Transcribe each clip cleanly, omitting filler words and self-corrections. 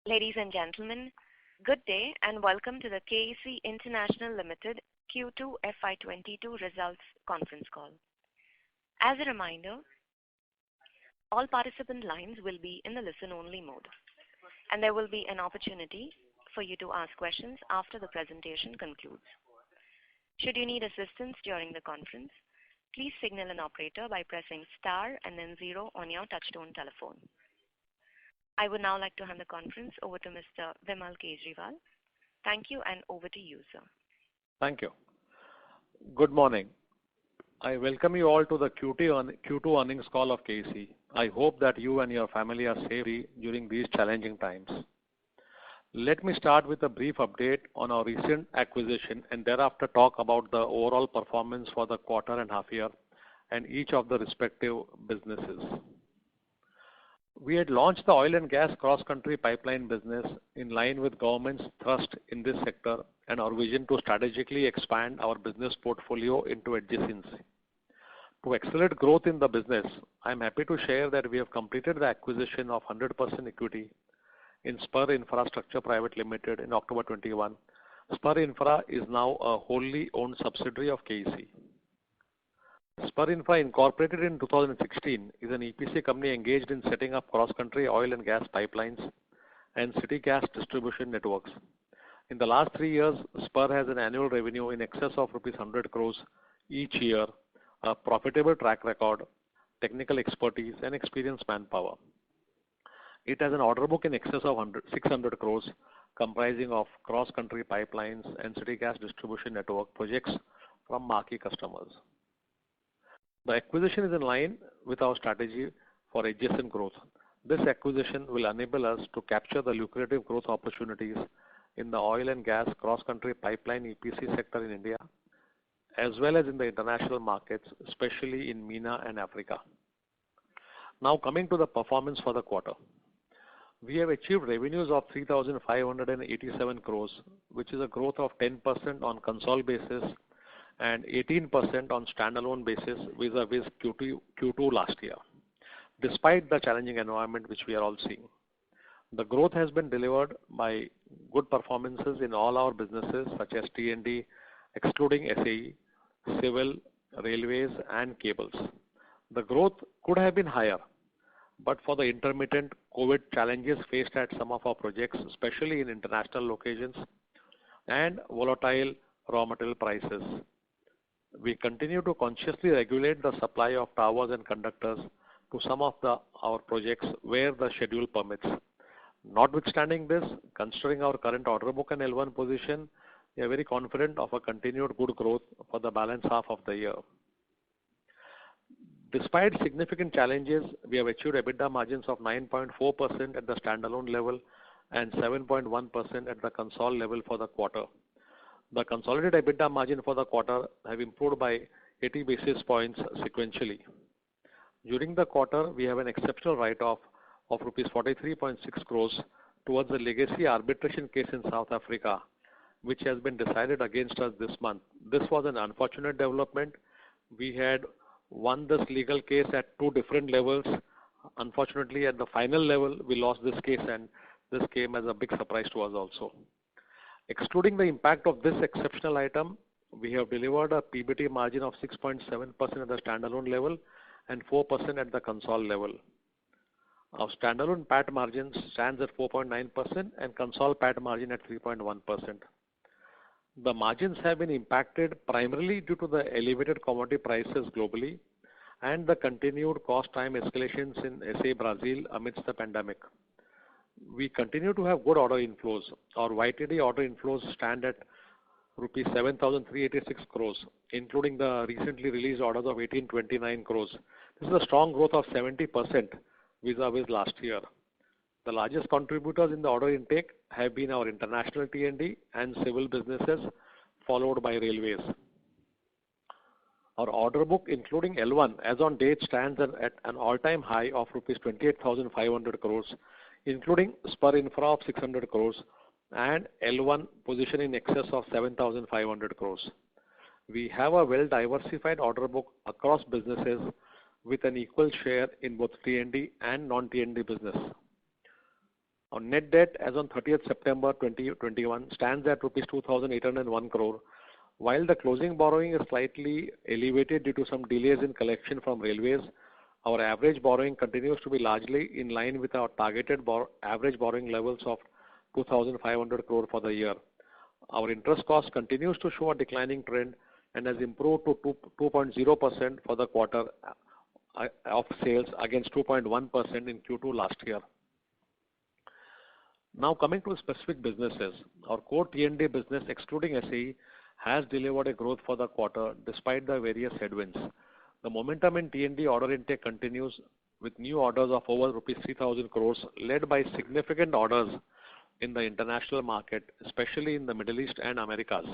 Ladies and gentlemen, good day and welcome to the KEC International Limited Q2 FY22 Results Conference Call. As a reminder, all participant lines will be in the listen-only mode, and there will be an opportunity for you to ask questions after the presentation concludes. Should you need assistance during the conference, please signal an operator by pressing star and then 0 on your touchtone telephone. I would now like to hand the conference over to Mr. Vimal Kejriwal. Thank you, and over to you, sir. Thank you. Good morning. I welcome you all to the Q2 earnings call of KEC. I hope that you and your family are safe during these challenging times. Let me start with a brief update on our recent acquisition and thereafter talk about the overall performance for the quarter and half year and each of the respective businesses. We had launched the oil and gas cross-country pipeline business in line with government's thrust in this sector and our vision to strategically expand our business portfolio into adjacency. To accelerate growth in the business, I am happy to share that we have completed the acquisition of 100% equity in Spur Infrastructure Private Limited in October 21. Spur Infra is now a wholly owned subsidiary of KEC. Spur Infra, incorporated in 2016, is an EPC company engaged in setting up cross-country oil and gas pipelines and city gas distribution networks. In the last 3 years, Spur has an annual revenue in excess of rupees 100 crores each year, a profitable track record, technical expertise, and experienced manpower. It has an order book in excess of 600 crores, comprising of cross-country pipelines and city gas distribution network projects from marquee customers. The acquisition is in line with our strategy for adjacent growth. This acquisition will enable us to capture the lucrative growth opportunities in the oil and gas cross-country pipeline EPC sector in India, as well as in the international markets, especially in MENA and Africa. Now coming to the performance for the quarter. We have achieved revenues of 3,587 crores, which is a growth of 10% on consolidated basis and 18% on standalone basis vis-a-vis Q2 last year, despite the challenging environment which we are all seeing. The growth has been delivered by good performances in all our businesses such as T&D, excluding SAE, civil, railways, and cables. The growth could have been higher, but for the intermittent COVID challenges faced at some of our projects, especially in international locations, and volatile raw material prices. We continue to consciously regulate the supply of towers and conductors to some of our projects where the schedule permits. Notwithstanding this, considering our current order book and L1 position, we are very confident of a continued good growth for the balance half of the year. Despite significant challenges, we have achieved EBITDA margins of 9.4% at the standalone level and 7.1% at the consolidated level for the quarter. The consolidated EBITDA margin for the quarter have improved by 80 basis points sequentially. During the quarter, we have an exceptional write-off of rupees 43.6 crores towards a legacy arbitration case in South Africa, which has been decided against us this month. This was an unfortunate development. We had won this legal case at 2 different levels. Unfortunately, at the final level, we lost this case, and this came as a big surprise to us also. Excluding the impact of this exceptional item, we have delivered a PBT margin of 6.7% at the standalone level and 4% at the consolidated level. Our standalone PAT margin stands at 4.9% and consolidated PAT margin at 3.1%. The margins have been impacted primarily due to the elevated commodity prices globally and the continued cost time escalations in SA Brazil amidst the pandemic. We continue to have good order inflows. Our YTD order inflows stand at rupees 7,386 crores, including the recently released orders of 1,829 crores. This is a strong growth of 70% vis-a-vis last year. The largest contributors in the order intake have been our international T&D and civil businesses, followed by railways. Our order book, including L1, as on date stands at an all-time high of rupees 28,500 crores, including Spur Infra of 600 crores and L1 position in excess of 7,500 crores. We have a well-diversified order book across businesses with an equal share in both T&D and non-T&D business. Our net debt as on 30th September 2021 stands at rupees 2,801 crore. While the closing borrowing is slightly elevated due to some delays in collection from railways, our average borrowing continues to be largely in line with our targeted average borrowing levels of 2,500 crore for the year. Our interest cost continues to show a declining trend and has improved to 2.0% for the quarter of sales against 2.1% in Q2 last year. Now coming to specific businesses, our core T&D business excluding SAE has delivered a growth for the quarter despite the various headwinds. The momentum in T&D order intake continues with new orders of over rupees 3,000 crores led by significant orders in the international market, especially in the Middle East and Americas.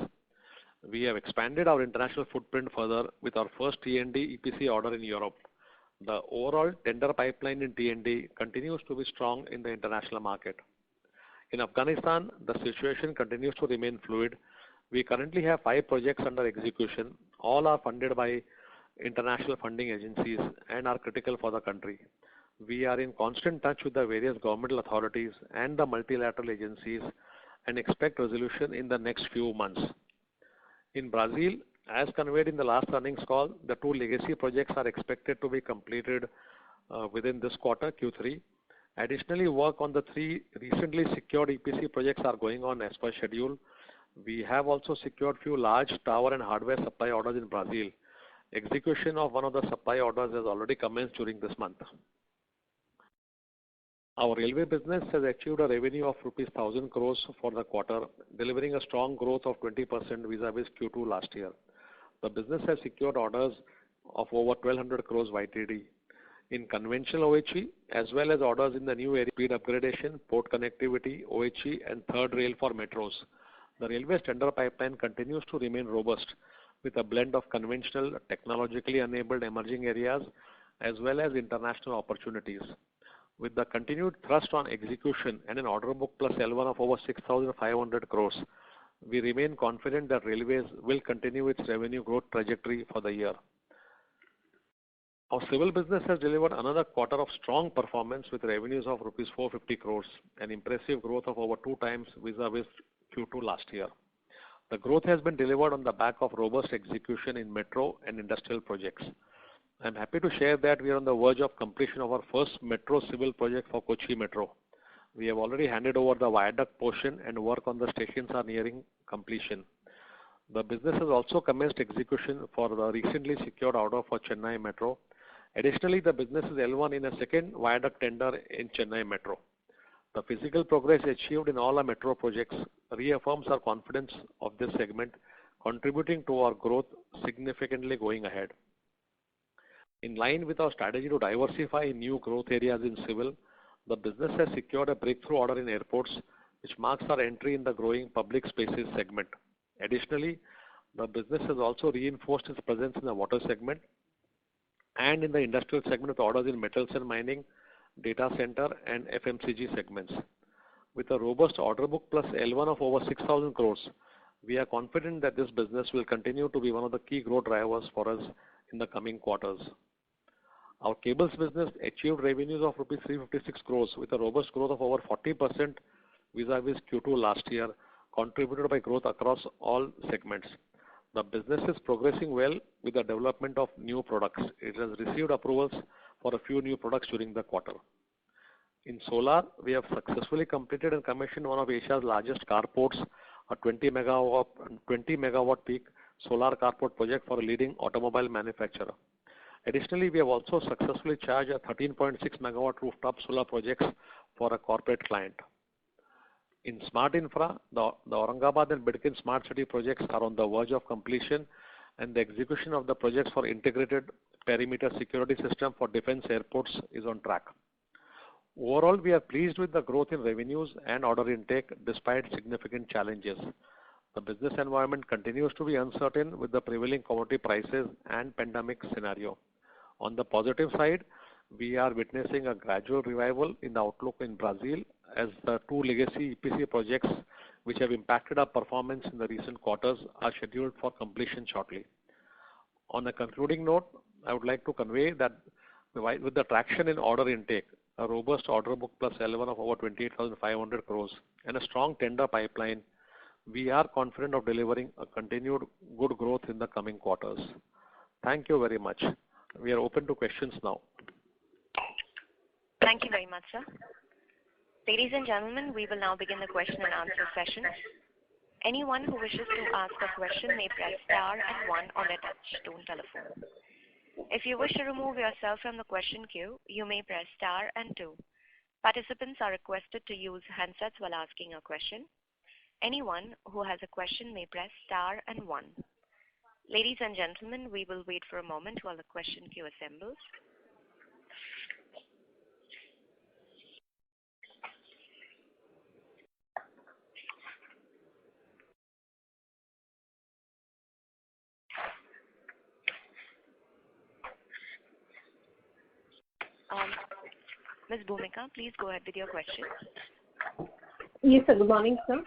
We have expanded our international footprint further with our first T&D EPC order in Europe. The overall tender pipeline in T&D continues to be strong in the international market. In Afghanistan, the situation continues to remain fluid. We currently have 5 projects under execution. All are funded by international funding agencies and are critical for the country. We are in constant touch with the various governmental authorities and the multilateral agencies and expect resolution in the next few months. In Brazil, as conveyed in the last earnings call, the 2 legacy projects are expected to be completed within this quarter, Q3. Additionally, work on the 3 recently secured EPC projects are going on as per schedule. We have also secured few large tower and hardware supply orders in Brazil. Execution of one of the supply orders has already commenced during this month. Our railway business has achieved a revenue of rupees 1,000 crores for the quarter, delivering a strong growth of 20% vis-a-vis Q2 last year. The business has secured orders of over 1,200 crores YTD in conventional OHE as well as orders in the new area speed upgradation, port connectivity, OHE and third rail for metros. The railway tender pipeline continues to remain robust with a blend of conventional, technologically enabled emerging areas as well as international opportunities. With the continued thrust on execution and an order book plus L1 of over 6,500 crores, we remain confident that railways will continue its revenue growth trajectory for the year. Our civil business has delivered another quarter of strong performance with revenues of rupees 450 crores, an impressive growth of over 2 times vis-a-vis Q2 last year. The growth has been delivered on the back of robust execution in metro and industrial projects. I am happy to share that we are on the verge of completion of our first metro civil project for Kochi Metro. We have already handed over the viaduct portion and work on the stations are nearing completion. The business has also commenced execution for the recently secured order for Chennai Metro. Additionally, the business is L1 in a second viaduct tender in Chennai Metro. The physical progress achieved in all our metro projects reaffirms our confidence of this segment, contributing to our growth significantly going ahead. In line with our strategy to diversify in new growth areas in civil, the business has secured a breakthrough order in airports, which marks our entry in the growing public spaces segment. Additionally, the business has also reinforced its presence in the water segment and in the industrial segment with orders in metals and mining, data center and FMCG segments. With a robust order book plus L1 of over 6,000 crores, we are confident that this business will continue to be one of the key growth drivers for us in the coming quarters. Our cables business achieved revenues of rupees 356 crores with a robust growth of over 40% vis-a-vis Q2 last year, contributed by growth across all segments. The business is progressing well with the development of new products. It has received approvals for a few new products during the quarter. In solar, we have successfully completed and commissioned one of Asia's largest carports, a 20 megawatt peak solar carport project for a leading automobile manufacturer. Additionally, we have also successfully charged a 13.6 megawatt rooftop solar projects for a corporate client. In smart infra, the Aurangabad and Bidkin smart city projects are on the verge of completion and the execution of the projects for integrated perimeter security system for defense airports is on track. Overall, we are pleased with the growth in revenues and order intake despite significant challenges. The business environment continues to be uncertain with the prevailing commodity prices and pandemic scenario. On the positive side, we are witnessing a gradual revival in the outlook in Brazil as the 2 legacy EPC projects which have impacted our performance in the recent quarters are scheduled for completion shortly. On a concluding note, I would like to convey that with the traction in order intake, a robust order book plus L1 of over 28,500 crores, and a strong tender pipeline, we are confident of delivering a continued good growth in the coming quarters. Thank you very much. We are open to questions now. Thank you very much, sir. Ladies and gentlemen, we will now begin the question and answer session. Anyone who wishes to ask a question may press star and 1 on their touch-tone telephone. If you wish to remove yourself from the question queue, you may press star and 2. Participants are requested to use handsets while asking a question. Anyone who has a question may press star and 1. Ladies and gentlemen, we will wait for a moment while the question queue assembles. Ms. Bhumika, please go ahead with your question. Yes, sir. Good morning, sir.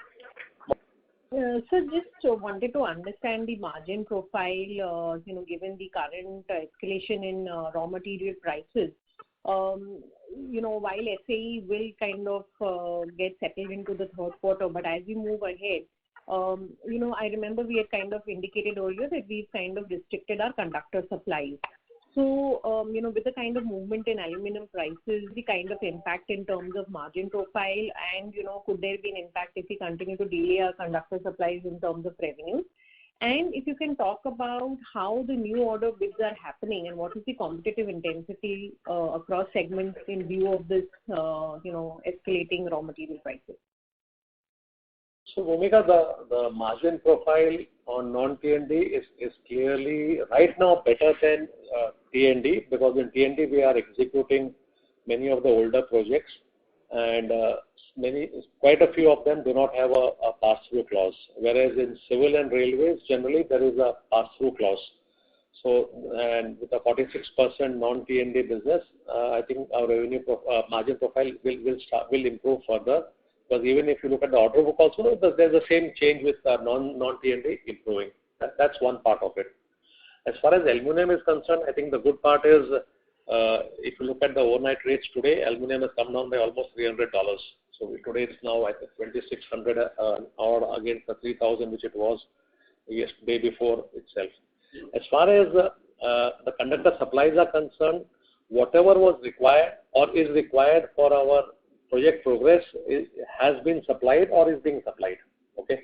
Sir, just wanted to understand the margin profile, given the current escalation in raw material prices. While SAE will kind of get settled into the third quarter, but as we move ahead, I remember we had kind of indicated earlier that we've kind of restricted our conductor supplies. So, with the kind of movement in aluminum prices, the kind of impact in terms of margin profile, and, could there be an impact if we continue to delay our conductor supplies in terms of revenue? And if you can talk about how the new order bids are happening and what is the competitive intensity across segments in view of this, escalating raw material prices. So, Bhumika, the margin profile on non-T&D is clearly right now better than T&D, because in T&D we are executing many of the older projects, and quite a few of them do not have a pass-through clause, whereas in civil and railways generally there is a pass-through clause. So, and with a 46% non-T&D business, I think our revenue margin profile will improve further. Because even if you look at the order book also, there's the same change with non-T&D improving. That's one part of it. As far as aluminum is concerned, I think the good part is, if you look at the overnight rates today, aluminum has come down by almost $300. So today it's now at 2,600 or against the 3,000 which it was yesterday before itself. As far as the conductor supplies are concerned, whatever was required or is required for our project progress has been supplied or is being supplied. Okay,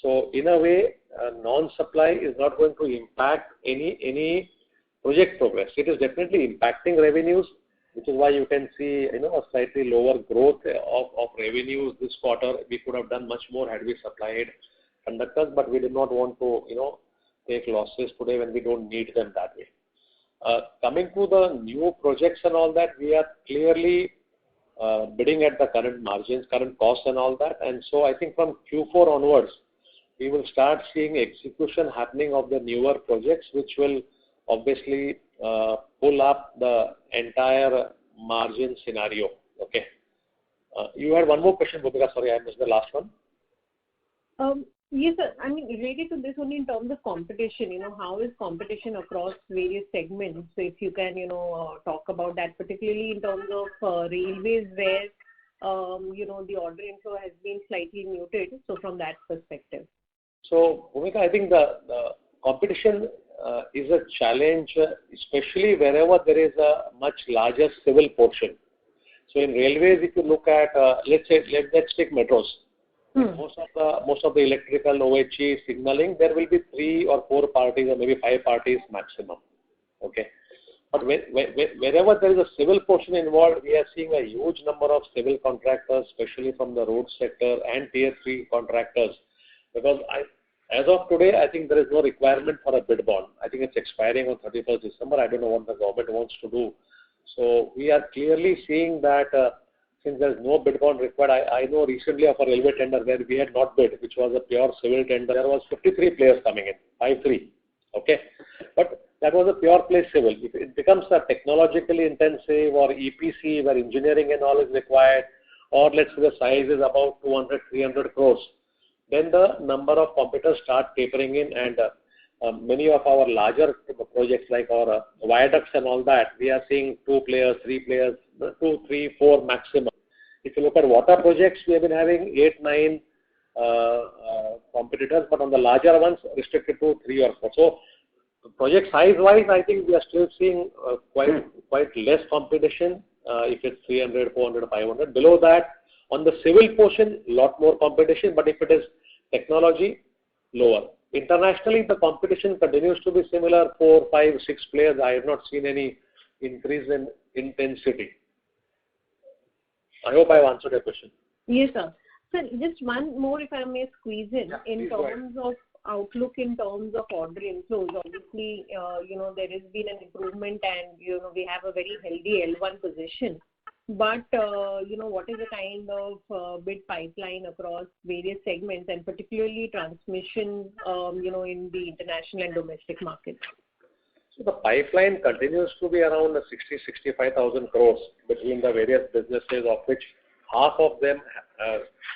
so in a way, non-supply is not going to impact any project progress. It is definitely impacting revenues, which is why you can see a slightly lower growth of revenues this quarter. We could have done much more had we supplied conductors, but we did not want to take losses today when we don't need them that way. Coming to the new projects and all that, we are clearly bidding at the current margins, current costs and all that. And so I think from Q4 onwards, we will start seeing execution happening of the newer projects, which will obviously pull up the entire margin scenario. Okay. You had one more question, Bhumika. Sorry, I missed the last one. Yes, sir. I mean, related to this only in terms of competition, how is competition across various segments? So if you can, talk about that, particularly in terms of railways where, the order inflow has been slightly muted. So from that perspective. So, Bhumika, I think the competition is a challenge, especially wherever there is a much larger civil portion. So in railways, if you look at, let's take metros. Most of the electrical, OHE, signaling, there will be 3 or 4 parties or maybe 5 parties maximum. Okay, but wherever there is a civil portion involved, we are seeing a huge number of civil contractors, especially from the road sector and tier 3 contractors. Because as of today, I think there is no requirement for a bid bond. I think it's expiring on 31st December. I don't know what the government wants to do. So we are clearly seeing that. Since there is no bid bond required, I know recently of a railway tender where we had not bid, which was a pure civil tender. There was 53 players coming in, 5-3. Okay, but that was a pure play civil. If it becomes a technologically intensive or EPC where engineering and all is required, or let's say the size is about 200-300 crores, then the number of competitors start tapering in, and many of our larger projects like our viaducts and all that, we are seeing 2 players, 3 players, 2, 3, 4 maximum. If you look at water projects, we have been having 8, 9 competitors, but on the larger ones, restricted to 3 or 4. So, project size-wise, I think we are still seeing quite less competition. If it's 300, 400, 500. Below that, on the civil portion, lot more competition. But if it is technology, lower. Internationally, the competition continues to be similar, 4, 5, 6 players. I have not seen any increase in intensity. I hope I have answered your question. Yes, sir. Sir, just one more, if I may squeeze in. Yeah, in terms of outlook, in terms of order inflows, obviously, there has been an improvement, and we have a very healthy L1 position. But what is the kind of bid pipeline across various segments, and particularly transmission, in the international and domestic markets? So the pipeline continues to be around 60,000-65,000 crores between the various businesses, of which half of them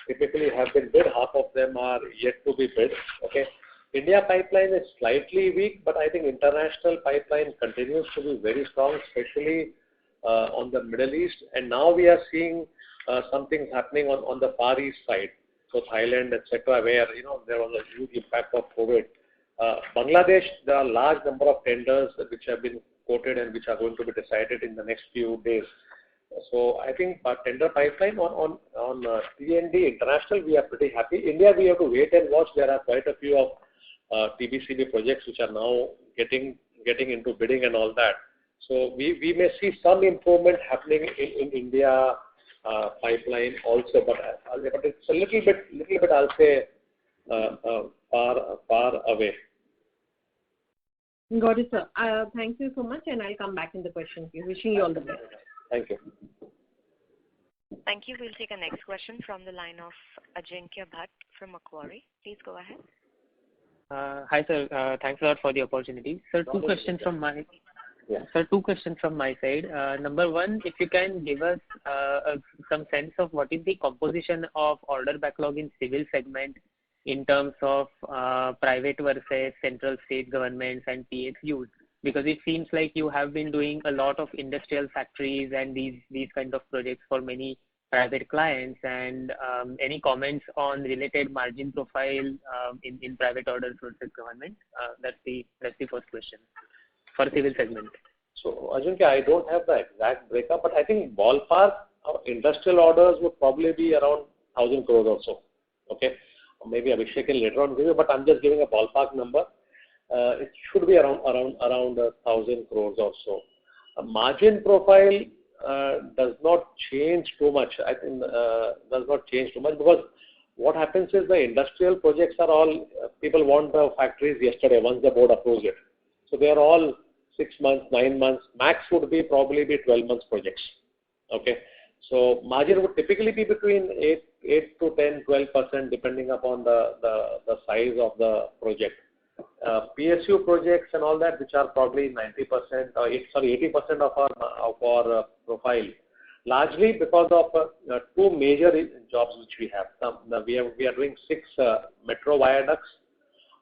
typically have been bid, half of them are yet to be bid. Okay, India pipeline is slightly weak, but I think international pipeline continues to be very strong, especially on the Middle East. And now we are seeing something happening on the Far East side, so Thailand, etc., where there was a huge impact of COVID. Bangladesh, there are large number of tenders which have been quoted and which are going to be decided in the next few days. So I think tender pipeline on T&D international, we are pretty happy. India, we have to wait and watch. There are quite a few of TBCB projects which are now getting into bidding and all that. So we may see some improvement happening in India pipeline also, but it's a little bit I'll say far away. Got it, sir. Thank you so much, and I'll come back in the question queue. Wishing you all the best. Thank you. Thank you. We'll take a next question from the line of Ajinkya Bhatt from Macquarie. Please go ahead. Hi, sir. Thanks a lot for the opportunity. Sir, two questions from my side. Number one, if you can give us some sense of what is the composition of order backlog in civil segment in terms of private versus central state governments and PSUs, because it seems like you have been doing a lot of industrial factories and these kind of projects for many private clients, and any comments on related margin profile in private orders versus government? That's the first question for civil segment. So Ajinkya, I don't have the exact breakup, but I think ballpark industrial orders would probably be around 1,000 crores or so. Okay, maybe Abhishek can later on give you, but I'm just giving a ballpark number. It should be around 1,000 crores or so. A margin profile does not change too much. I think does not change too much, because what happens is the industrial projects are all, people want the factories yesterday once the board approves it. So they are all 6 months, 9 months, max would be probably 12 months projects. Okay, so margin would typically be between 8 to 10, 12% depending upon the size of the project. PSU projects and all that, which are probably 80% of our profile, largely because of two major jobs which we have. We are doing 6 metro viaducts,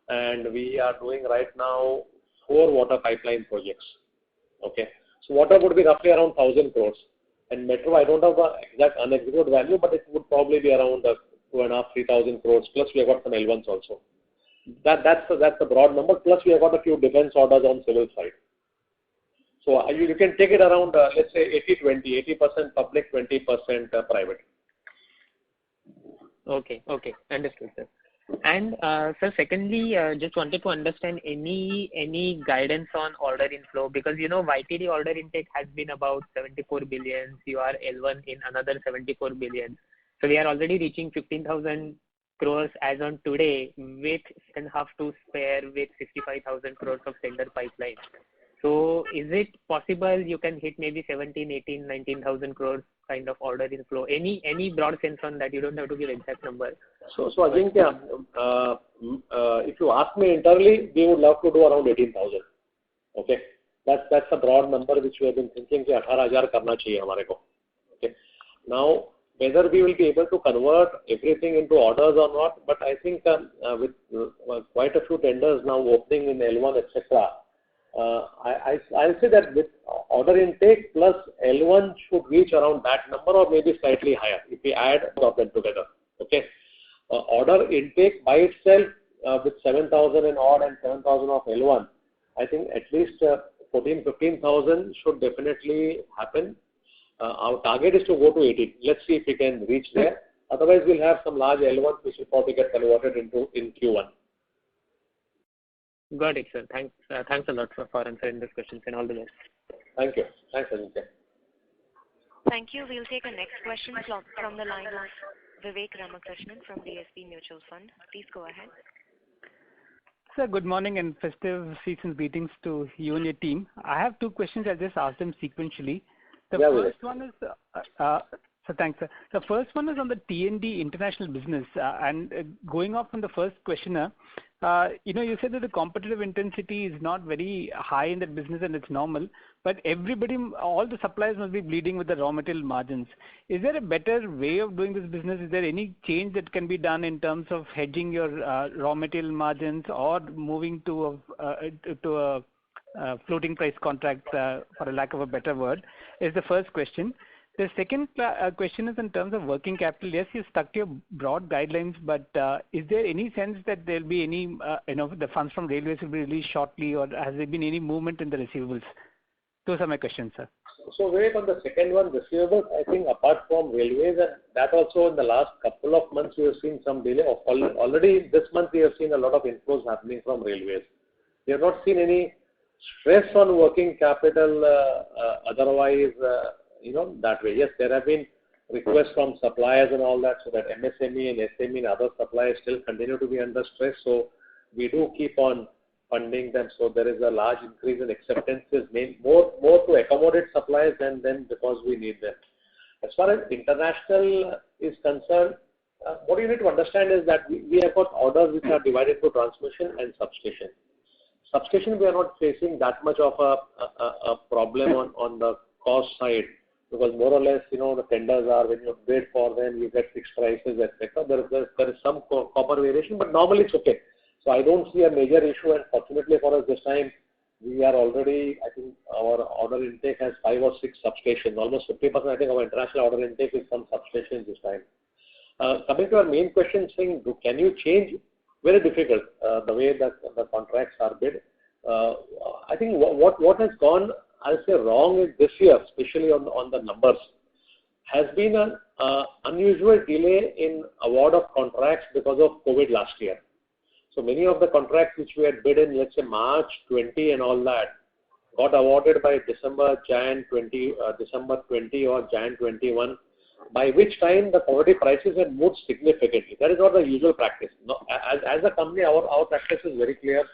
and we are doing right now 4 water pipeline projects. Okay, so water would be roughly around 1,000 crores, and metro, I don't have the exact unexecuted value, but it would probably be around 2,500-3,000 crores. Plus we have got some L1s also. That's the broad number. Plus we have got a few defense orders on civil side. So you can take it around, let's say 80-20, 80% public, 20% private. Okay, understood, sir. And sir, secondly, just wanted to understand any guidance on order inflow, because YTD order intake has been about 74 billion. You are L1 in another 74 billion. So we are already reaching 15,000 crores as on today, with 7.5 to spare, with 65,000 crores of tender pipeline. So is it possible you can hit maybe 17, 18, 19,000 crores kind of order inflow? Any broad sense on that? You don't have to give exact number. So Ajinkya, if you ask me internally, we would love to do around 18,000. Okay, that's a broad number which we have been thinking कि 18,000 करना चाहिए हमारे को. Okay, now whether we will be able to convert everything into orders or not, but I think with quite a few tenders now opening in L1, etc., I'll say that with order intake plus L1 should reach around that number or maybe slightly higher if we add both of them together. Okay. Order intake by itself with 7,000 and odd and 7,000 of L1, I think at least 15,000 should definitely happen. Our target is to go to 18. Let's see if we can reach there. Otherwise, we'll have some large L1 which will probably get converted in Q1. Got it, sir. Thanks a lot for answering these questions and all the best. Thank you. Thanks, Aditya. Thank you. We'll take a next question from the line of Vivek Ramakrishnan from DSP Mutual Fund. Please go ahead. Sir, good morning and festive season greetings to you and your team. I have two questions. I'll just ask them sequentially. The first one is, so thanks, sir. The first one is on the T&D international business. And going off from the first questioner, you said that the competitive intensity is not very high in that business and it's normal, but all the suppliers must be bleeding with the raw material margins. Is there a better way of doing this business? Is there any change that can be done in terms of hedging your raw material margins or moving to a floating price contract, for a lack of a better word, is the first question. The second question is in terms of working capital. Yes, you stuck to your broad guidelines, but is there any sense that there will be any, the funds from railways will be released shortly, or has there been any movement in the receivables? Those are my questions, sir. So, Vivek, on the second one, receivables, I think apart from railways, and that also in the last couple of months, we have seen some delay. Already this month, we have seen a lot of inflows happening from railways. We have not seen any stress on working capital otherwise. That way. Yes, there have been requests from suppliers and all that, so that MSME and SME and other suppliers still continue to be under stress. So we do keep on funding them. So there is a large increase in acceptances, more to accommodate suppliers than because we need them. As far as international is concerned, what you need to understand is that we have got orders which are divided into transmission and substation. Substation, we are not facing that much of a problem on the cost side, because more or less, the tenders are, when you bid for them, you get fixed prices, etc. There is some copper variation, but normally it's okay. So I don't see a major issue, and fortunately for us this time, we are already, I think our order intake has 5 or 6 substations. Almost 50%, I think, our international order intake is some substations this time. Coming to our main question, saying, can you change? Very difficult, the way that the contracts are bid. I think what has gone, I'll say, wrong this year, especially on the numbers, has been an unusual delay in award of contracts because of COVID last year. So many of the contracts which we had bid in, let's say March 20 and all that, got awarded by December 20 or Jan 21, by which time the commodity prices had moved significantly. That is not the usual practice. No, as a company, our practice is very clear.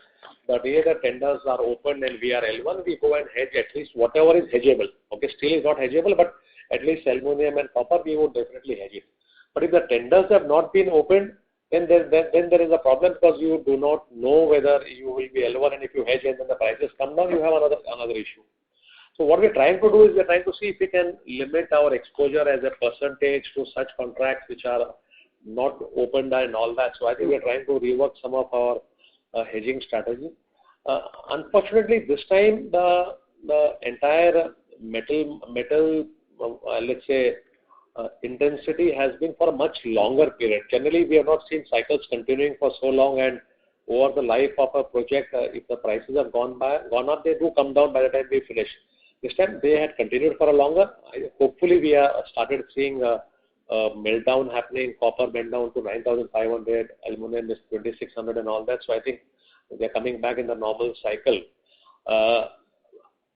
The day the tenders are opened and we are L1, we go and hedge at least whatever is hedgeable. Okay, steel is not hedgeable, but at least aluminum and copper, we would definitely hedge it. But if the tenders have not been opened, then there is a problem, because you do not know whether you will be L1, and if you hedge and then the prices come down, you have another issue. So what we're trying to do is we're trying to see if we can limit our exposure as a percentage to such contracts which are not opened and all that. So I think we're trying to rework some of our hedging strategy. Unfortunately, this time the entire metal let's say intensity has been for a much longer period. Generally, we have not seen cycles continuing for so long, and over the life of a project, if the prices have gone up, they do come down by the time we finish. This time they had continued for a longer. Hopefully, we have started seeing a meltdown happening. Copper went down to 9,500, aluminum is 2,600 and all that. So I think they're coming back in the normal cycle.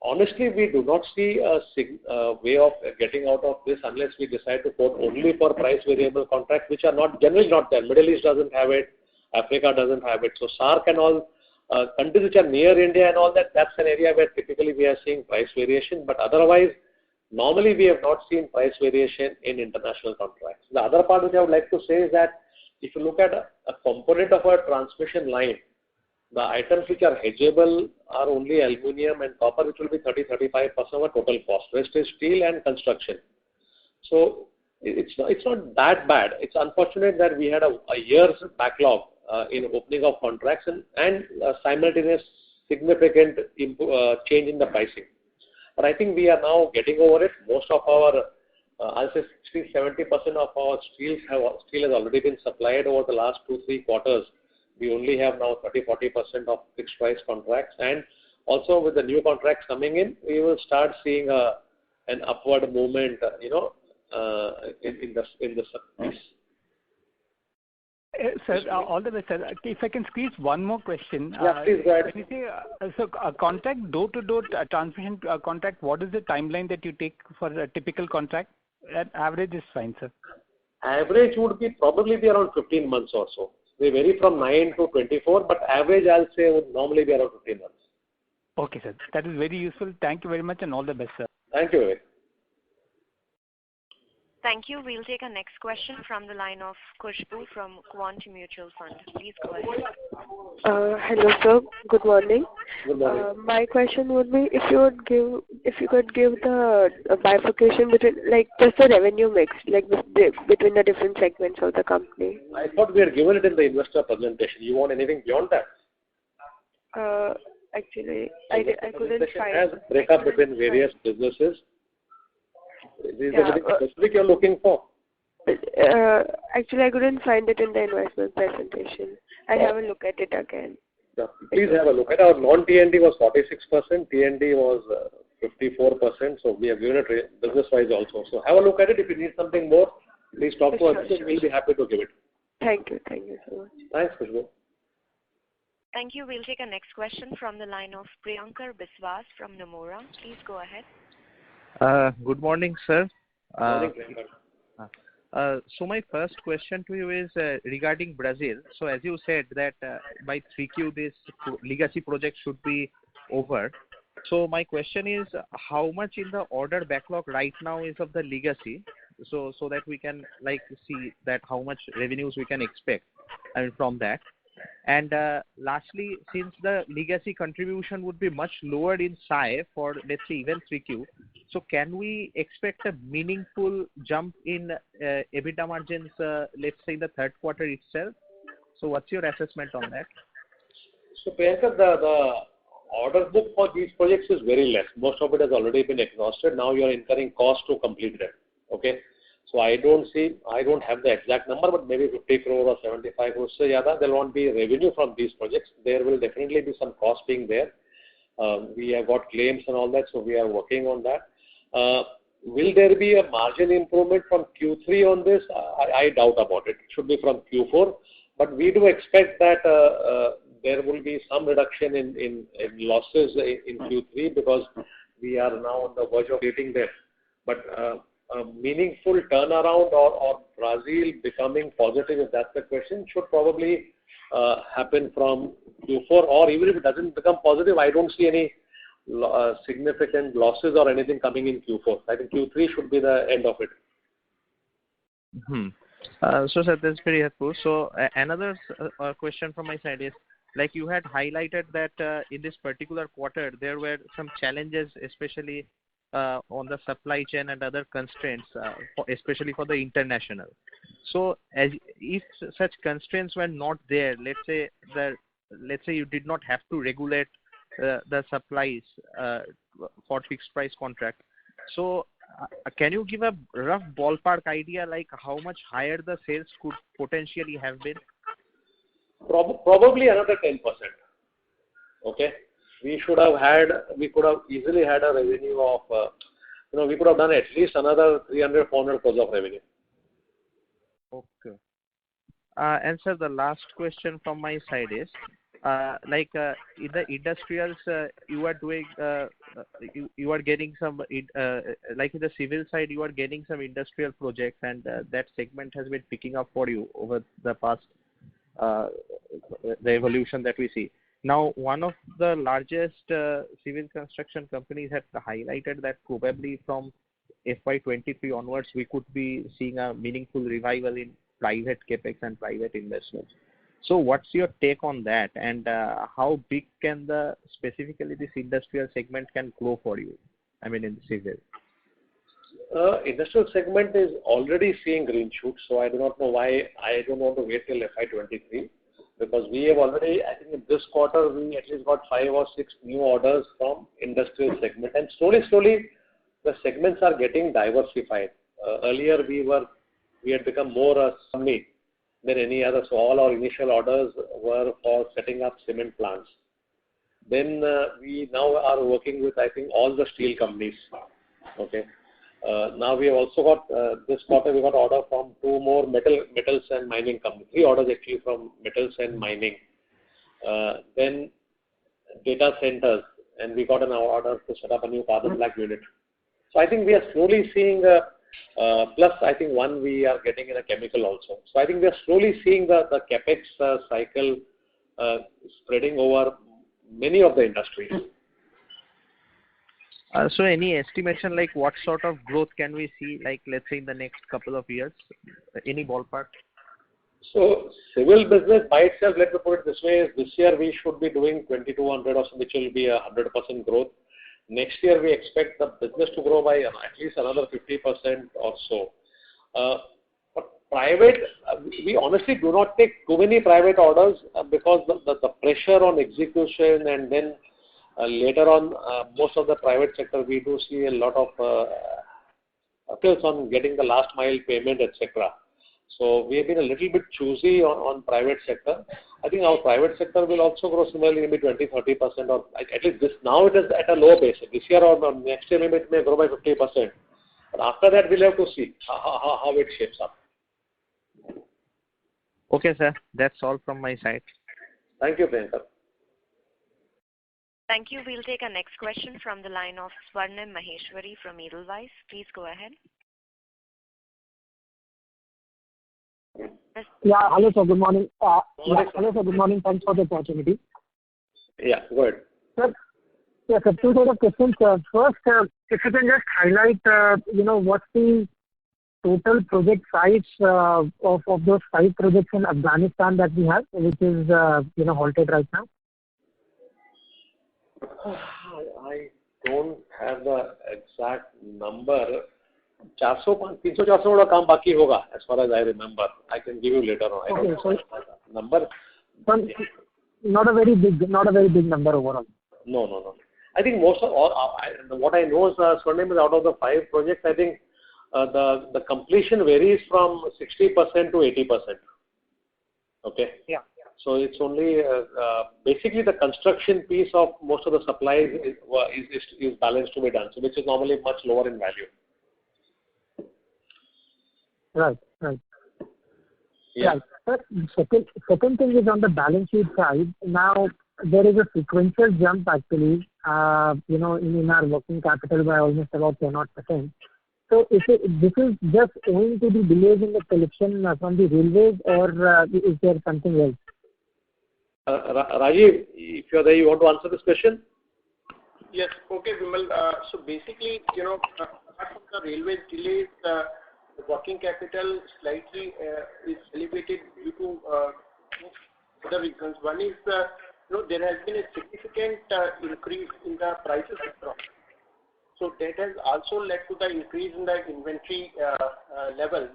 Honestly, we do not see a way of getting out of this unless we decide to quote only for price variable contracts, which are generally not there. Middle East doesn't have it. Africa doesn't have it. So SAARC and all countries which are near India and all that, that's an area where typically we are seeing price variation. But otherwise, normally we have not seen price variation in international contracts. The other part which I would like to say is that if you look at a component of a transmission line, the items which are hedgeable are only aluminum and copper, which will be 30-35% of our total cost. Rest is steel and construction. So it's not that bad. It's unfortunate that we had a year's backlog in opening of contracts, and simultaneous significant change in the pricing. But I think we are now getting over it. Most of our, I'll say 60-70% of our steel has already been supplied over the last 2-3 quarters. We only have now 30-40% of fixed price contracts, and also with the new contracts coming in, we will start seeing an upward movement, in the piece. Sir, all the best, sir. If I can squeeze one more question. Yeah, please go ahead. When you say, a contract, door-to-door transmission contract, what is the timeline that you take for a typical contract? Average is fine, sir. Average would probably be around 15 months or so. They vary from 9 to 24, but average, I'll say, would normally be around 15 months. Okay, sir. That is very useful. Thank you very much and all the best, sir. Thank you, Vivek. Thank you. We'll take our next question from the line of Khushbu from Quant Mutual Fund. Please go ahead. Hello, sir. Good morning. Good morning. My question would be if you could give the bifurcation between, like, just the revenue mix, like between the different segments of the company. I thought we had given it in the investor presentation. You want anything beyond that? Actually, I couldn't find. Has breakup between various businesses. Is there anything specific you're looking for? Actually, I couldn't find it in the investment presentation. I'll have a look at it again. Yeah, please have a look at our non-T&D was 46%, T&D was 54%. So we have given it business-wise also. So have a look at it. If you need something more, please talk to us. We'll be happy to give it. Thank you so much. Thanks, Khushbu. Thank you. We'll take our next question from the line of Priyankar Biswas from Nomura. Please go ahead. Good morning, sir. Morning, Priyankar. So my first question to you is regarding Brazil. So as you said that by 3Q this legacy project should be over. So my question is how much in the order backlog right now is of the legacy, so that we can see that how much revenues we can expect from that. And lastly, since the legacy contribution would be much lower in SAE for, let's say, even 3Q, so can we expect a meaningful jump in EBITDA margins, let's say, in the third quarter itself? So what's your assessment on that? So Priyankar, the order book for these projects is very less. Most of it has already been exhausted. Now you are incurring cost to complete them. Okay. So I don't have the exact number, but maybe 50 crore or 75 crore. So there won't be revenue from these projects. There will definitely be some cost being there. We have got claims and all that, so we are working on that. Will there be a margin improvement from Q3 on this? I doubt about it. It should be from Q4. But we do expect that there will be some reduction in losses in Q3 because we are now on the verge of getting there. But a meaningful turnaround or Brazil becoming positive, if that's the question, should probably happen from Q4, or even if it doesn't become positive, I don't see any significant losses or anything coming in Q4. I think Q3 should be the end of it. So sir, that's very helpful. So another question from my side is, like you had highlighted that in this particular quarter there were some challenges, especially on the supply chain and other constraints, especially for the international. So if such constraints were not there, let's say you did not have to regulate the supplies for fixed price contract. So can you give a rough ballpark idea, like how much higher the sales could potentially have been? Probably another 10%. Okay. We could have easily had a revenue of, we could have done at least another 300-400 crores of revenue. Okay. And sir, the last question from my side is, in the industrials, you are doing, you are getting some, like in the civil side, you are getting some industrial projects, and that segment has been picking up for you over the past, the evolution that we see. Now, one of the largest civil construction companies had highlighted that probably from FY23 onwards, we could be seeing a meaningful revival in private capex and private investments. So what's your take on that, and how big can specifically this industrial segment can grow for you? I mean, in civil. Industrial segment is already seeing green shoots, so I do not know why I don't want to wait till FY23. because we have already, I think in this quarter, we at least got 5 or 6 new orders from industrial segment, and slowly the segments are getting diversified. Earlier we had become more a summit than any other, so all our initial orders were for setting up cement plants. Then we now are working with, I think, all the steel companies. Okay. Now we have also got, this quarter we got order from 2 more metals and mining companies, 3 orders actually from metals and mining. Then data centers, and we got an order to set up a new carbon black unit. So I think we are slowly seeing, plus I think one we are getting in a chemical also. So I think we are slowly seeing the capex cycle spreading over many of the industries. So any estimation like what sort of growth can we see, like let's say in the next couple of years? Any ballpark? So civil business by itself, let me put it this way, this year we should be doing 2,200 or so, which will be 100% growth. Next year we expect the business to grow by at least another 50% or so. But private, we honestly do not take too many private orders because the pressure on execution, and then later on most of the private sector we do see a lot of appeals on getting the last mile payment, etc. So we have been a little bit choosy on private sector. I think our private sector will also grow similarly, maybe 20-30%, or at least this now it is at a low base. This year or next year maybe it may grow by 50%. But after that we'll have to see how it shapes up. Okay, sir. That's all from my side. Thank you, Priyankar. Thank you. We'll take our next question from the line of Swarnim Maheshwari from Edelweiss. Please go ahead. Yeah, hello sir, good morning. Hello sir, good morning. Thanks for the opportunity. Yeah, go ahead. Sir, yeah, sir, 2 sort of questions. First, if you can just highlight, what's the total project size of those 5 projects in Afghanistan that we have, which is, halted right now? I don't have the exact number. 300-400 काम बाकी होगा, as far as I remember. I can give you later on. I don't know the number. Not a very big number overall. No. I think most of all, what I know is Swarnim is out of the 5 projects. I think the completion varies from 60% to 80%. Okay. Yeah. So it's only basically the construction piece of most of the supplies is balanced to be done, so which is normally much lower in value. Right. Yeah. Right. Second thing is on the balance sheet side. Now there is a sequential jump actually, in our working capital by almost about 10%. So this is just owing to the delays in the collection from the railways, or is there something else? Rajiv, if you're there, you want to answer this question? Yes. Okay, Vimal. So basically, apart from the railway delays, the working capital slightly is elevated due to other reasons. One is, there has been a significant increase in the prices across. So that has also led to the increase in the inventory level.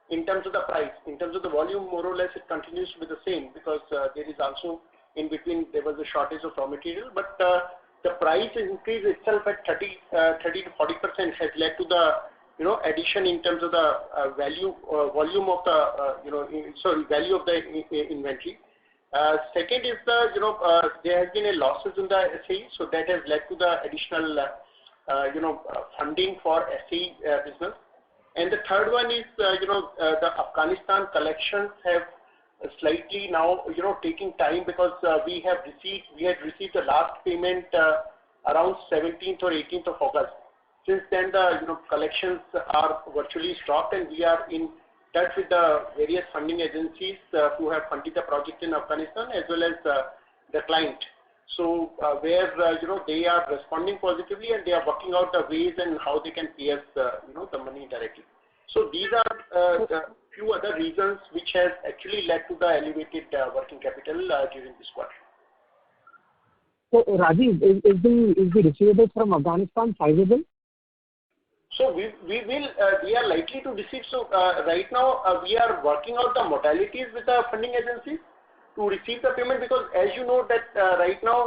In terms of the price, in terms of the volume, more or less it continues to be the same, because there is also in between there was a shortage of raw material, but the price increase itself at 30 to 40% has led to the addition in terms of the volume of the value of the inventory. Second is there has been a losses in the SAE, so that has led to the additional funding for SAE business. And the third one is, the Afghanistan collections have slightly now, taking time, because we had received the last payment around 17th or 18th of August. Since then, the collections are virtually stopped, and we are in touch with the various funding agencies who have funded the project in Afghanistan, as well as the client. So where they are responding positively, and they are working out the ways and how they can pay us the money directly. So these are the few other reasons which has actually led to the elevated working capital during this quarter. So Rajiv, is the receivables from Afghanistan sizable? So we are likely to receive. So right now we are working out the modalities with the funding agencies. to receive the payment? Because as you know that right now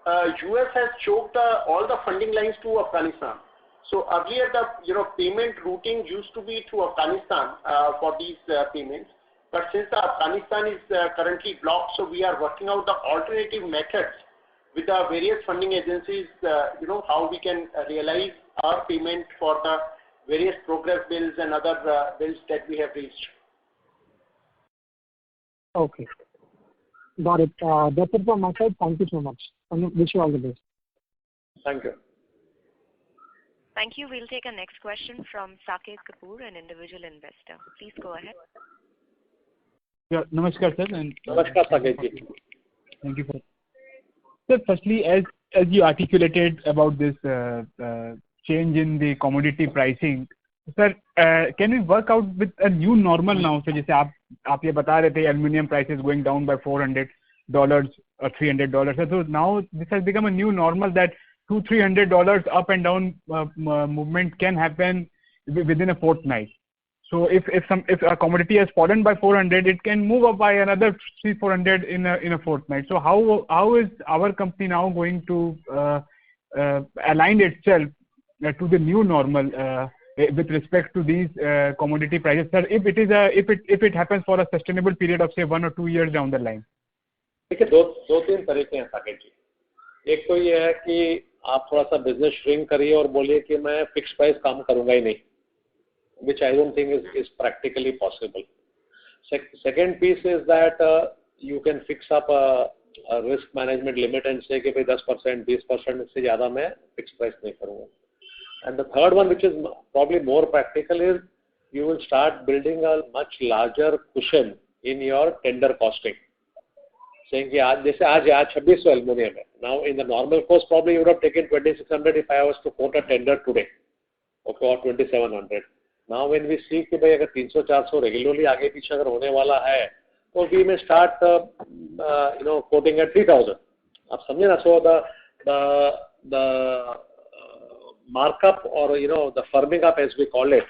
US has choked all the funding lines to Afghanistan. So earlier the payment routing used to be to Afghanistan for these payments, but since the Afghanistan is currently blocked, so we are working out the alternative methods with the various funding agencies. How we can realize our payment for the various progress bills and other bills that we have reached. Okay. Got it. That's it from my side. Thank you so much. And wish you all the best. Thank you. Thank you. We'll take a next question from Saket Kapoor, an individual investor. Please go ahead. Yeah, namaskar, sir. And Namaskar, Saket ji. Thank you, sir. Sir, firstly, as you articulated about this change in the commodity pricing, sir, can we work out with a new normal now? So, जैसे आप ये बता रहे थे, aluminum prices going down by $400 or $300. So now this has become a new normal that $200-300 up and down movement can happen within a fortnight. So if a commodity has fallen by 400, it can move up by another 300-400 in a fortnight. So how is our company now going to align itself to the new normal with respect to these commodity prices, sir? If it happens for a sustainable period of say 1 or 2 years down the line. देखिए दो तीन तरीके हैं साकेत जी. एक तो ये है कि आप थोड़ा सा बिजनेस श्रिंक करिए और बोलिए कि मैं फिक्स प्राइस काम करूंगा ही नहीं, which I don't think is practically possible. Second piece is that you can fix up a risk management limit and say कि भाई 10%, 20% इससे ज़्यादा मैं fixed price नहीं करूँगा. And the third one, which is probably more practical, is you will start building a much larger cushion in your tender costing. Saying कि आज 2600 aluminum है. Now in the normal course probably you would have taken 2600 if I was to quote a tender today, okay, or 2700. Now when we see कि भाई अगर 300-400 regularly आगे पीछे अगर होने वाला है, तो we may start quoting at 3000. आप समझे ना? So the markup or the firming up as we call it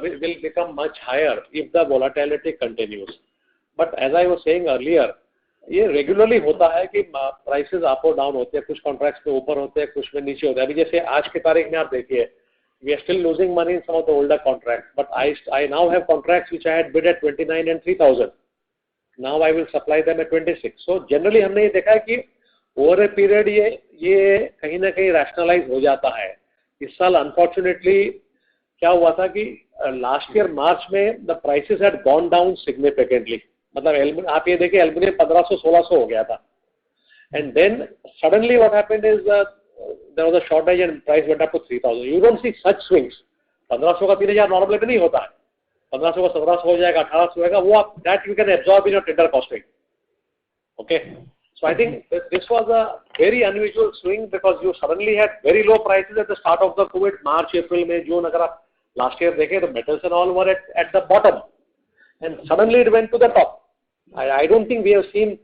will become much higher if the volatility continues. But as I was saying earlier, ये रेगुलरली होता है कि prices up और down होते हैं, कुछ कॉन्ट्रैक्ट्स में ऊपर होते हैं, कुछ में नीचे होते हैं. अभी जैसे आज की तारीख में आप देखिए, we are still losing money in some of the older contracts, but I now have contracts which I had bid at 29 and 3000. Now I will supply them at 26. So generally हमने ये देखा है कि over a period ये कहीं ना कहीं rationalize हो जाता है. इस साल unfortunately क्या हुआ था कि last year March में the prices had gone down significantly. मतलब आप ये देखिए एल्युमिनियम 1500-1600 हो गया था. And then suddenly what happened is there was a shortage and price went up to 3000. You don't see such swings. 1500 का 3000 नॉर्मल लेवल नहीं होता है. 1500 का 1700 हो जाएगा, 1800 होगा, वो आप that you can absorb in your tender costing. Okay. So I think this was a very unusual swing because you suddenly had very low prices at the start of the COVID, March, April, May, June. अगर आप last year देखें तो metals and all were at the bottom, and suddenly it went to the top. I don't think we have seen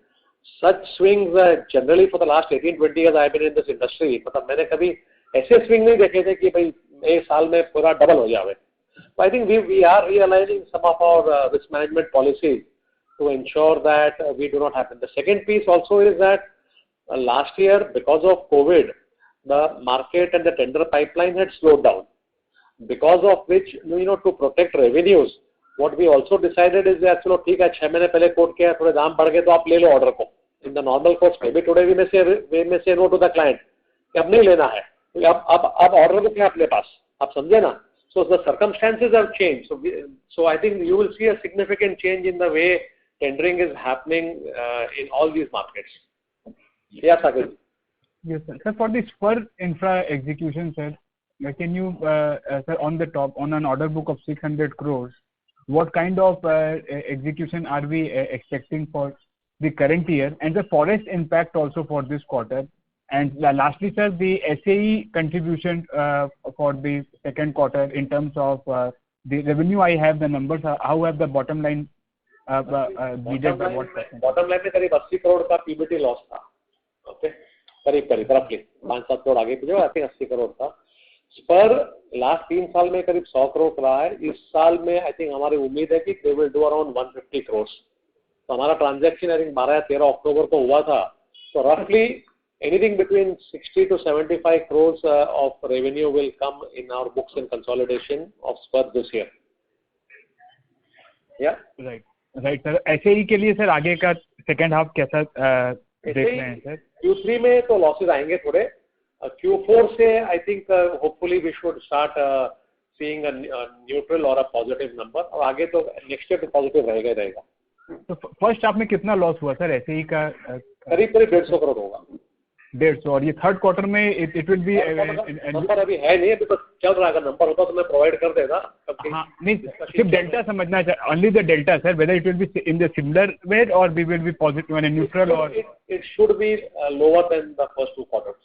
such swings generally for the last 18-20 years I have been in this industry. मतलब मैंने कभी ऐसे swing नहीं देखे थे कि भाई एक साल में पूरा डबल हो जाए. So I think we are realigning some of our risk management policies to ensure that we do not happen. The second piece also is that last year because of COVID, the market and the tender pipeline had slowed down. Because of which, to protect revenues, what we also decided is that चलो ठीक है 6 महीने पहले coat किया, थोड़े दाम बढ़ गए तो आप ले लो ऑर्डर को. In the normal course, maybe today we may say no to the client कि अब नहीं लेना है, अब ऑर्डर बुक है अपने पास. आप समझे ना? So the circumstances have changed. So I think you will see a significant change in the way tendering is happening in all these markets. Yes, Sagar. Yes, sir. Sir, for the spur infra execution, sir, can you, sir, on an order book of 600 crores, what kind of execution are we expecting for the current year, and the forest impact also for this quarter? And lastly, sir, the SAE contribution for the second quarter in terms of the revenue. I have the numbers. How have the bottom line needed by what percent? Bottom line में करीब 80 करोड़ का PBT loss था. Okay, करीब roughly 5-7 crore आगे पीछे, I think 80 crore था. Spur last 3 साल में करीब 100 करोड़ रहा है. इस साल में आई थिंक हमारी उम्मीद है कि they will do around 150 crore. तो हमारा ट्रांजैक्शन आई थिंक 12 या 13 अक्टूबर को हुआ था. So roughly anything between 60 to 75 crores of revenue will come in our books in consolidation of Spur this year. Yeah. Right, sir. ऐसे ही के लिए सर आगे का सेकेंड हाफ कैसा देख रहे हैं सर? Q3 में तो लॉसेस आएंगे थोड़े. Q4 से I think hopefully we should start seeing a neutral or a positive number. और आगे तो next year तो positive रहेगा. तो फर्स्ट हाफ में कितना लॉस हुआ सर ऐसे ही का? करीब 150 करोड़ होगा. 150. और ये थर्ड क्वार्टर में इट विल बी नंबर अभी है नहीं, अभी तो चल रहा है. अगर नंबर होता तो मैं प्रोवाइड कर देगा. हाँ, नहीं सिर्फ डेल्टा समझना चाहिए. Only the delta sir, whether it will be in the similar way और we will be positive and neutral और it should be lower than the first two quarters.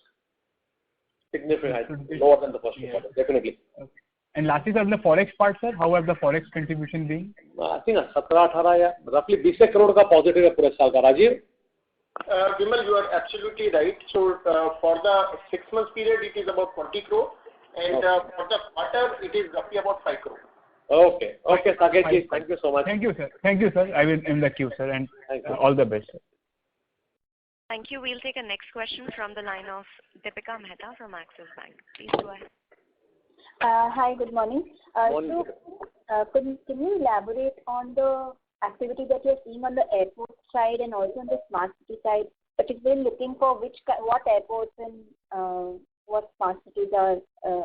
Significantly lower than the first two quarters, definitely. Okay. And lastly sir, the forex part sir, how have the forex contribution been? I think 17-18 या roughly 20 crore का positive है पूरे साल का. Rajiv? Vimal, you are absolutely right. So for the 6 months period, it is about 20 crore, and for the quarter, it is roughly about 5 crore. Okay, Saket ji, thank you so much. Thank you sir. I will in the queue sir, and all the best sir. Thank you. We'll take a next question from the line of Deepika Mehta from Axis Bank. Please go ahead. Hi, good morning. Morning. Can you elaborate on the activity that you're seeing on the airport side and also on the smart city side? Particularly looking for what airports and what smart cities are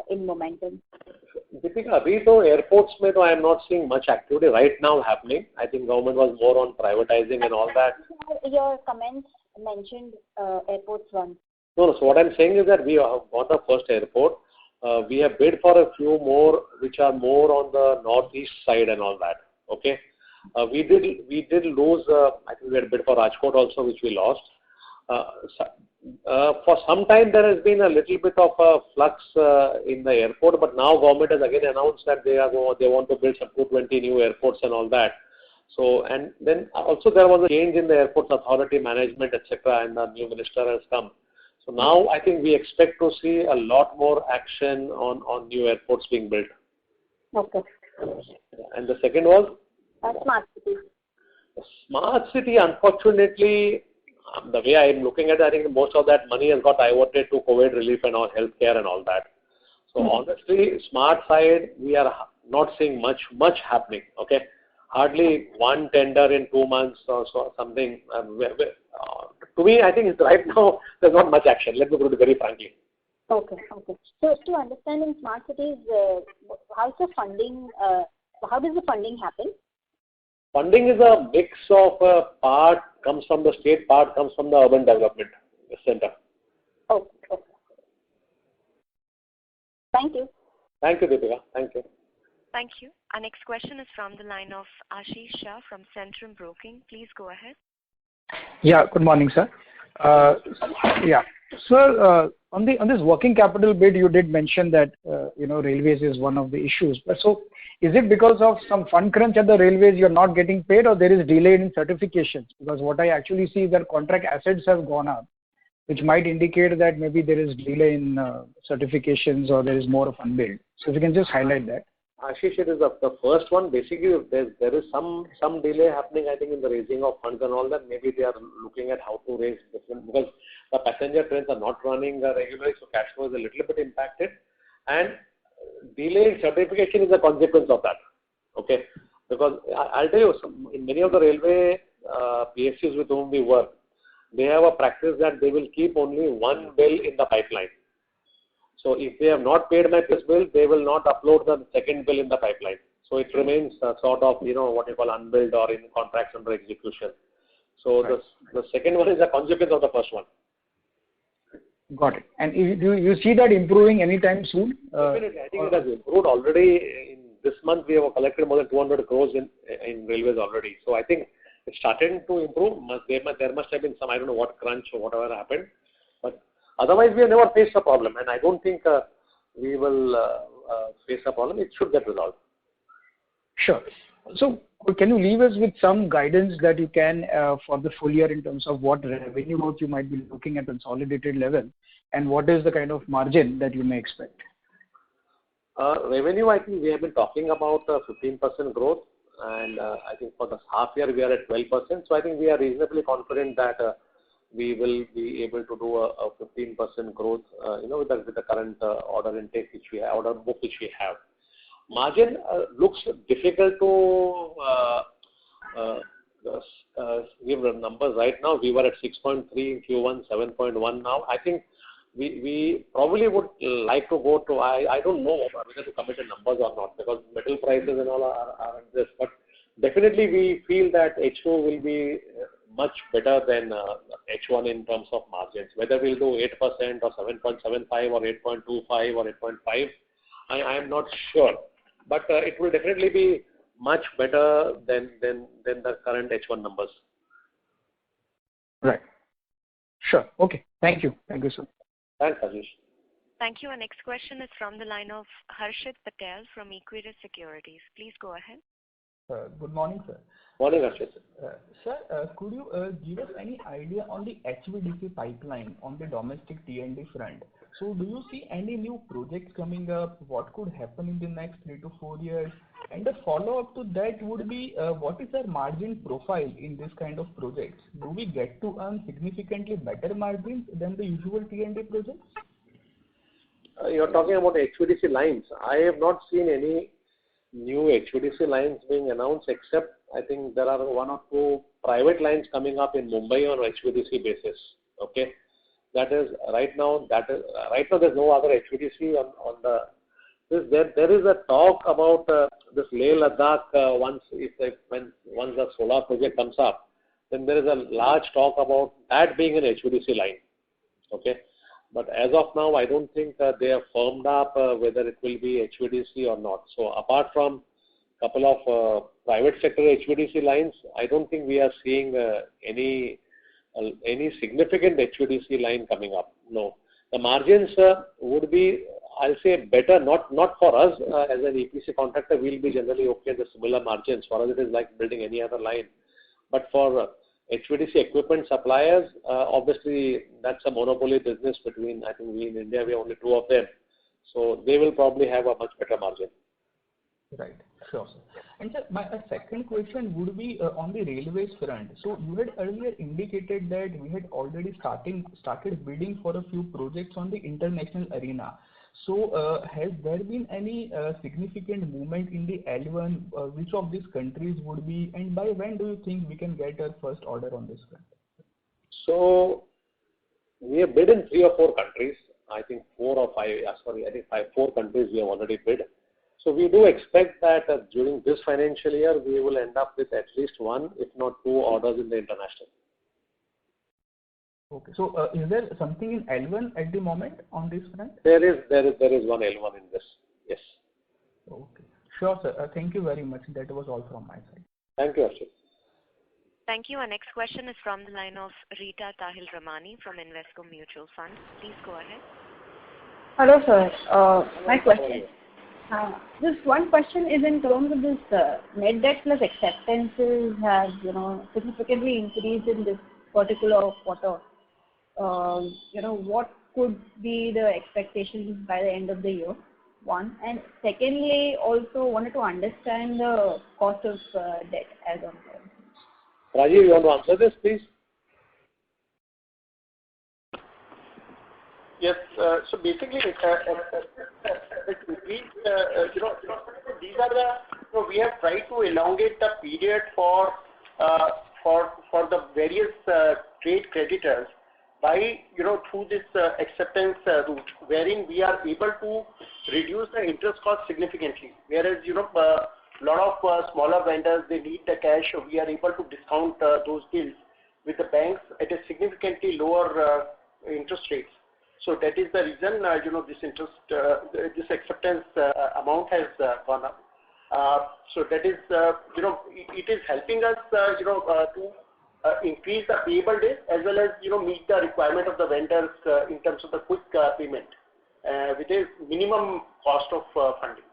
in momentum? Deepika, अभी तो airports में तो I am not seeing much activity right now happening. I think government was more on privatizing and all that. Your comments mentioned airports once. No. So what I'm saying is that we have got the first airport. We have bid for a few more which are more on the northeast side and all that. Okay. We did lose. I think we had bid for Rajkot also, which we lost. For some time there has been a little bit of a flux in the airport, but now government has again announced that they want to build some 220 new airports and all that. So, and then also there was a change in the airports authority management, etc., and the new minister has come. So now I think we expect to see a lot more action on new airports being built. Okay. And the second was? Smart city. Smart city, unfortunately, the way I am looking at it, I think most of that money has got diverted to COVID relief and all healthcare and all that. So honestly, smart side, we are not seeing much happening. Okay, hardly one tender in 2 months or so, something. To me, I think it's right now there's not much action. Let me put it very frankly. Okay. So to understand in smart cities, how's the funding? How does the funding happen? Funding is a mix of part comes from the state, part comes from the urban development center. Okay. Thank you. Thank you, Deepika. Thank you. Thank you. Our next question is from the line of Ashish Shah from Centrum Broking. Please go ahead. Yeah, good morning, sir. Sir, on this working capital bid, you did mention that railways is one of the issues. But so, is it because of some fund crunch at the railways you're not getting paid, or there is delay in certifications? Because what I actually see is that contract assets have gone up, which might indicate that maybe there is delay in certifications or there is more of unbilled. So if you can just highlight that. Ashish, it is the first one. Basically, there is some delay happening, I think, in the raising of funds and all that. Maybe they are looking at how to raise different, because the passenger trains are not running regularly, so cash flow is a little bit impacted. And delay in certification is a consequence of that. Okay, because I'll tell you, in many of the railway PSUs with whom we work, they have a practice that they will keep only one bill in the pipeline. So if they have not paid my first bill, they will not upload the second bill in the pipeline. So it remains sort of, what you call unbilled or in contracts under execution. So right. The second one is a consequence of the first one. Got it. And do you see that improving anytime soon? Definitely. I think it has improved already. In this month, we have collected more than 200 crores in railways already. So I think it's starting to improve. There must have been some, I don't know what crunch or whatever happened. But otherwise, we have never faced a problem. And I don't think we will face a problem. It should get resolved. Sure. So can you leave us with some guidance that you can for the full year in terms of what revenue growth you might be looking at consolidated level, and what is the kind of margin that you may expect? Revenue, I think we have been talking about 15% growth. and I think for the half year we are at 12%. So I think we are reasonably confident that we will be able to do a 15% growth, with the current order intake which we have, order book which we have. Margin looks difficult to give the numbers right now. We were at 6.3 in Q1, 7.1 now. I think we probably would like to go to, I don't know whether to commit the numbers or not, because metal prices and all are this, but definitely we feel that H2 will be much better than H1 in terms of margins. Whether we'll do 8% or 7.75 or 8.25 or 8.5, I am not sure, but it will definitely be much better than the current H1 numbers. Right. Sure. Okay. Thank you. Thank you, sir. Thanks, Rajesh. Thank you. Our next question is from the line of Harshit Patel from Equirus Securities. Please go ahead. Good morning, sir. Morning, Harshit. Sir, could you give us any idea on the HVDC pipeline on the domestic T&D front? So do you see any new projects coming up? What could happen in the next 3 to 4 years? And the follow-up to that would be, what is our margin profile in this kind of projects? Do we get to earn significantly better margins than the usual T&D projects? You're talking about HVDC lines. I have not seen any new HVDC lines being announced, except I think there are 1 or 2 private lines coming up in Mumbai on HVDC basis. Okay, that is right now. There's no other HVDC on the. There is a talk about this Leh Ladakh. Once the solar project comes up, then there is a large talk about that being an HVDC line. Okay, but as of now, I don't think they have firmed up whether it will be HVDC or not. So apart from a couple of private sector HVDC lines, I don't think we are seeing any significant HVDC line coming up. No, the margins would be, I'll say, better. Not for us as an EPC contractor. We'll be generally okay with similar margins. For us, it is like building any other line. But for HVDC equipment suppliers, obviously that's a monopoly business between, I think we in India, we have only 2 of them. So they will probably have a much better margin. Right. Sure, sir. And sir, my second question would be on the railways front. So you had earlier indicated that we had already started bidding for a few projects on the international arena. So has there been any significant movement in the L1? Which of these countries would be, and by when do you think we can get our first order on this front? So we have bid in 3 or 4 countries. I think 4 or 5. I think 4 countries we have already bid. So we do expect that during this financial year we will end up with at least 1, if not 2, orders in the international. Okay. So is there something in L1 at the moment on this front? There is 1 L1 in this. Yes. Okay. Sure, sir. Thank you very much. That was all from my side. Thank you, Harshit. Thank you. Our next question is from the line of Rita Tahil Ramani from Invesco Mutual Fund. Please go ahead. Hello, sir. My question. This one question is in terms of this net debt plus acceptances have significantly increased in this particular quarter. What could be the expectations by the end of the year? One, and secondly, also wanted to understand the cost of debt as on now. Rajiv, you want to answer this, please? Yes. So basically, these are the. We have tried to elongate the period for the various trade creditors by through this acceptance route, wherein we are able to reduce the interest cost significantly. Whereas a lot of smaller vendors, they need the cash, so we are able to discount those bills with the banks at a significantly lower interest rates. So that is the reason this acceptance amount has gone up. So that is it is helping us to increase the payable days as well as meet the requirement of the vendors in terms of the quick payment with a minimum cost of funding.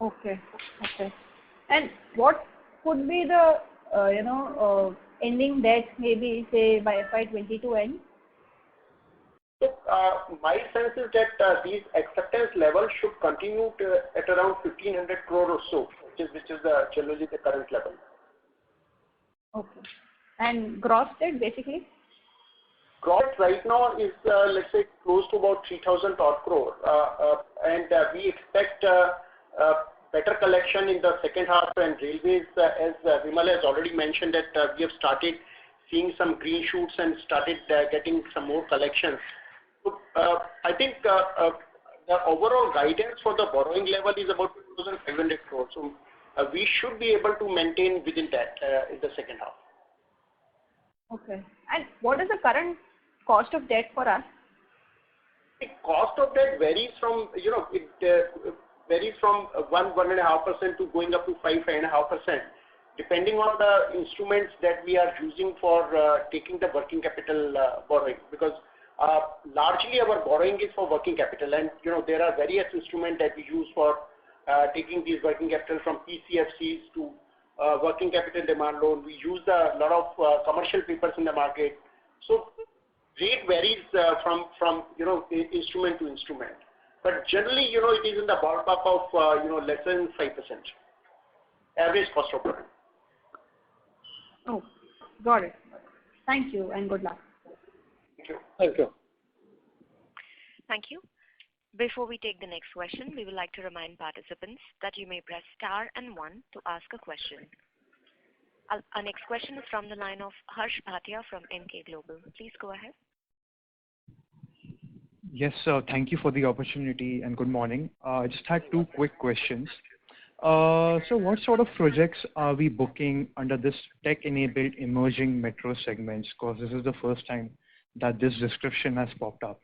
Okay. And what could be the ending debt, maybe say by FY22 end? So my sense is that these acceptance levels should continue at around 1,500 crore or so which is generally the current level. Okay. And gross debt basically? Gross right now is let's say close to about 3,000 odd crore, and we expect better collection in the second half. And railways, as Vimal has already mentioned, that we have started seeing some green shoots and started getting some more collections. So I think the overall guidance for the borrowing level is about 2,500 crores. So we should be able to maintain within that in the second half. Okay. And what is the current cost of debt for us? The cost of debt varies from, varies from 1.5% to going up to 5.5%, depending on the instruments that we are using for taking the working capital borrowing. Because largely our borrowing is for working capital, and there are various instruments that we use for taking these working capital, from PCFCs to working capital demand loan. We use a lot of commercial papers in the market. So rate varies from instrument to instrument. But generally, it is in the ballpark of less than 5% average cost of borrowing. Oh, got it. Thank you and good luck. Thank you. Thank you. Thank you. Before we take the next question, we would like to remind participants that you may press star and 1 to ask a question. Our next question is from the line of Harsh Bhatia from Emkay Global. Please go ahead. Yes, sir. Thank you for the opportunity and good morning. I just had 2 quick questions. So what sort of projects are we booking under this tech-enabled emerging metro segments? Because this is the first time that this description has popped up.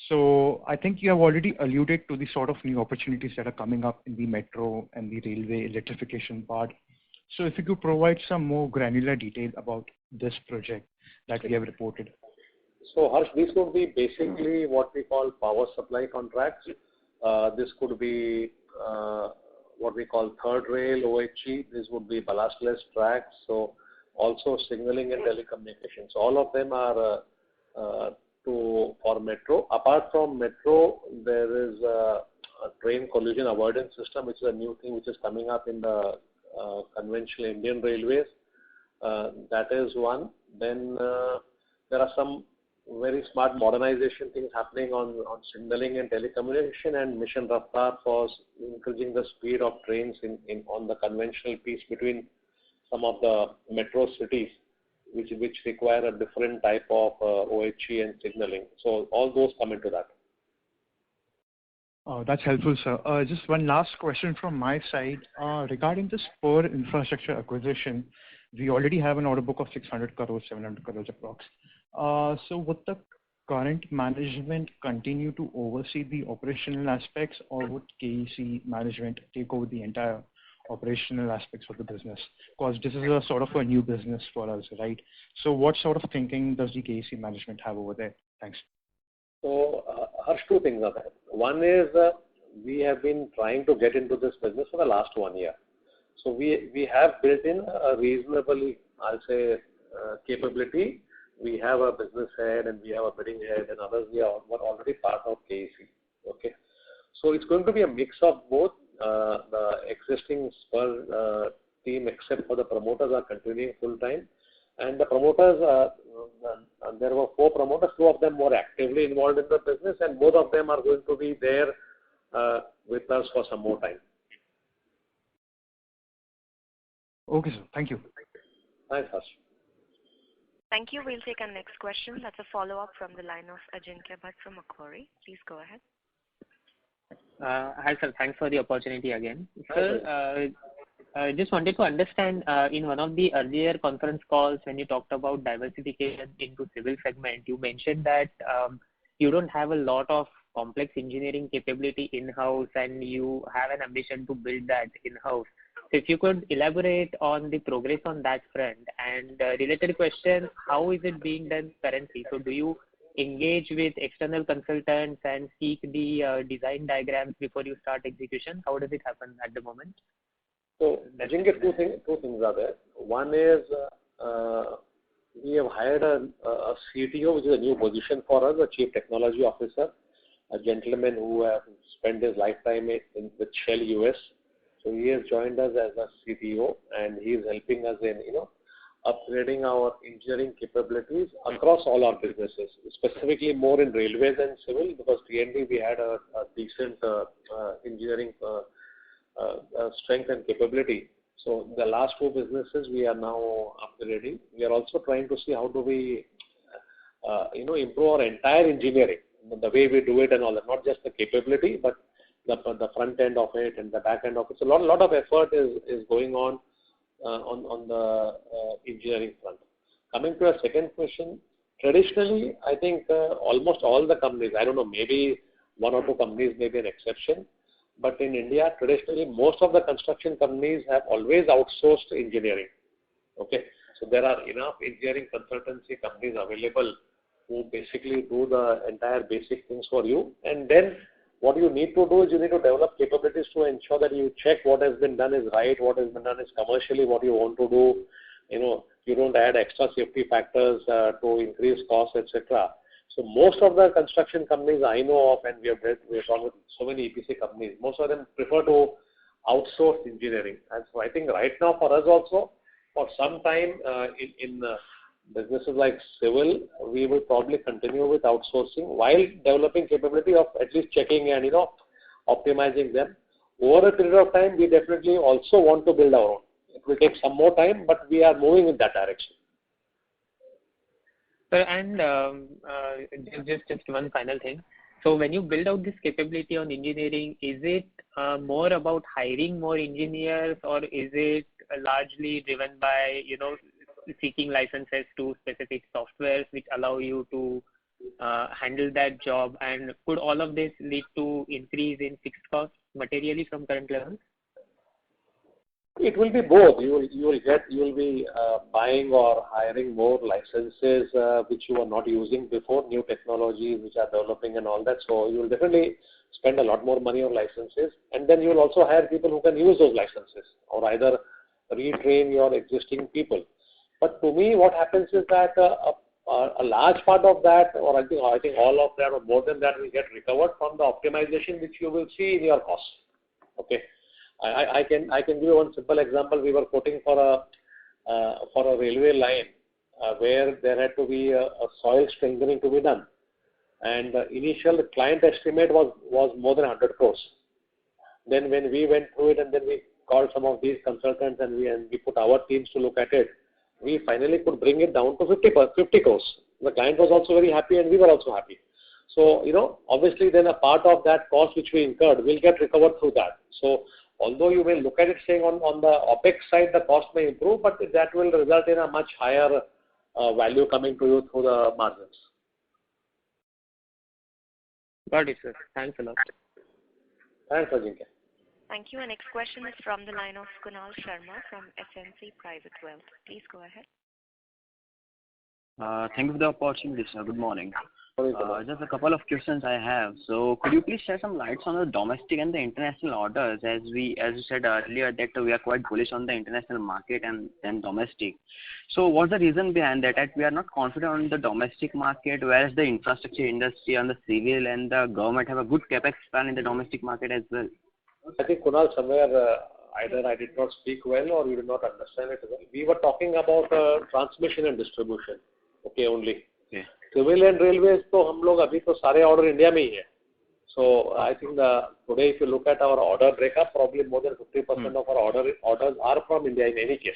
So I think you have already alluded to the sort of new opportunities that are coming up in the metro and the railway electrification part. So if you could provide some more granular detail about this project that we have reported. So Harsh, this would be basically what we call power supply contracts. This could be what we call third rail, OHE. This would be ballastless tracks. So also signaling and telecommunications. All of them are for metro. Apart from metro, there is a train collision avoidance system, which is a new thing which is coming up in the conventional Indian railways. That is one. Then there are some very smart modernization things happening on signaling and telecommunication, and Mission Raftar for increasing the speed of trains on the conventional piece between some of the metro cities, which require a different type of OHE and signaling. So all those come into that. Oh, that's helpful, sir. Just one last question from my side. Regarding the Spur infrastructure acquisition, we already have an order book of 600 crores, 700 crores approx. So would the current management continue to oversee the operational aspects, or would KEC management take over the entire operational aspects of the business? Because this is a sort of a new business for us, right? So what sort of thinking does the KEC management have over there? Thanks. So Harsh, 2 things are there. One is we have been trying to get into this business for the last 1 year. So we have built in a reasonable, I'll say, capability. We have a business head and we have a bidding head, and others we are already part of KEC. Okay. So it's going to be a mix of both. The existing Spur team, except for the promoters, are continuing full time. And the promoters, there were 4 promoters, 2 of them more actively involved in the business, and both of them are going to be there with us for some more time. Okay, sir. Thank you. Thanks, Harsh. Thank you. We'll take our next question. That's a follow-up from the line of Ajinkya Bhatt from Macquarie. Please go ahead. Hi, sir. Thanks for the opportunity again. Sir, I just wanted to understand, in one of the earlier conference calls, when you talked about diversification into civil segment, you mentioned that you don't have a lot of complex engineering capability in-house and you have an ambition to build that in-house. So if you could elaborate on the progress on that front. And related question, how is it being done currently? So do you engage with external consultants and seek the design diagrams before you start execution? How does it happen at the moment? So Ajinkya, 2 things are there. One is we have hired a CTO, which is a new position for us, a Chief Technology Officer, a gentleman who has spent his lifetime with Shell US. So he has joined us as a CTO, and he is helping us in upgrading our engineering capabilities across all our businesses, specifically more in railways and civil, because T&D we had a decent engineering strength and capability. So the last two businesses we are now upgrading. We are also trying to see how do we improve our entire engineering, the way we do it and all that, not just the capability, but the front end of it and the back end of it. So a lot of effort is going on the engineering front. Coming to a second question, traditionally, I think almost all the companies, I don't know, maybe one or two companies may be an exception, but in India, traditionally, most of the construction companies have always outsourced engineering. Okay, so there are enough engineering consultancy companies available who basically do the entire basic things for you, and then what you need to do is you need to develop capabilities to ensure that you check what has been done is right, what has been done is commercially what you want to do. You don't add extra safety factors to increase costs, etc. So most of the construction companies I know of, and we have talked with so many EPC companies, most of them prefer to outsource engineering. And so I think right now for us also, for some time in businesses like civil, we will probably continue with outsourcing while developing capability of at least checking and optimizing them. Over a period of time, we definitely also want to build our own. It will take some more time, but we are moving in that direction. Sir, and just one final thing. So when you build out this capability on engineering, is it more about hiring more engineers, or is it largely driven by seeking licenses to specific softwares which allow you to handle that job? And could all of this lead to increase in fixed costs materially from current levels? It will be both. You will be buying or hiring more licenses which you are not using before, new technologies which are developing and all that. So you will definitely spend a lot more money on licenses, and then you will also hire people who can use those licenses or either retrain your existing people. But to me, what happens is that a large part of that, or I think all of that, or more than that, will get recovered from the optimization which you will see in your costs. Okay, I can give you one simple example. We were quoting for a railway line where there had to be a soil strengthening to be done, and the initial client estimate was more than 100 crores. Then when we went through it and then we called some of these consultants and we put our teams to look at it, we finally could bring it down to 50 crores. The client was also very happy and we were also happy. So, obviously then a part of that cost which we incurred will get recovered through that. So, although you may look at it saying on the OPEX side the cost may improve, but that will result in a much higher value coming to you through the margins. Got it, sir. Thanks a lot. Thanks, Ajinkya. Thank you. Our next question is from the line of Kunal Sharma from SNC Private Wealth. Please go ahead. Thank you for the opportunity, sir. Good morning. Just a couple of questions I have. So could you please shed some lights on the domestic and the international orders, as you said earlier that we are quite bullish on the international market and domestic. So what's the reason behind that we are not confident on the domestic market, whereas the infrastructure industry and the civil and the government have a good capex plan in the domestic market as well? I think, Kunal, somewhere either I did not speak well or you did not understand it well. We were talking about transmission and distribution, okay, only. Yeah. Civil and railways, तो हम लोग अभी तो सारे order India में ही है. So I think today if you look at our order breakup, probably more than 50% of our orders are from India in any case,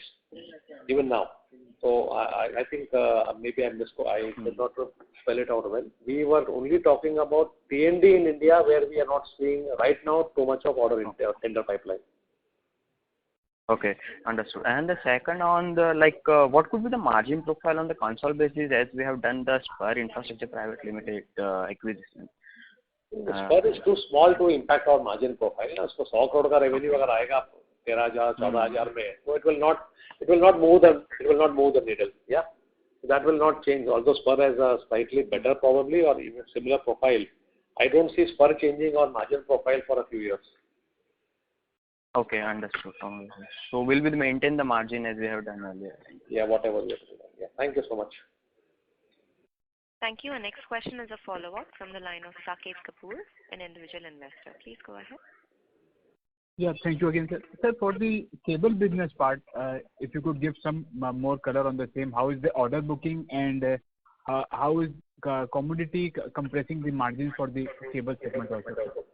even now. So I think maybe I did not spell it out well. We were only talking about T&D in India, where we are not seeing right now too much of order in tender pipeline. Okay, understood. And the second on the what could be the margin profile on the console basis as we have done the Spur Infrastructure Private Limited acquisition? Spur is too small to impact our margin profile. So 100 crore का revenue अगर आएगा 13,000 14,000 में, so it will not move the needle. Yeah, so that will not change. Although Spur has a slightly better probably or even similar profile, I don't see Spur changing our margin profile for a few years. Okay, understood. So will we maintain the margin as we have done earlier? Yeah, whatever we have done. Yeah, thank you so much. Thank you. Our next question is a follow-up from the line of Saket Kapoor, an individual investor. Please go ahead. Yeah, thank you again, sir. Sir, for the cable business part, if you could give some more color on the same, how is the order booking and how is commodity compressing the margins for the cable segment also?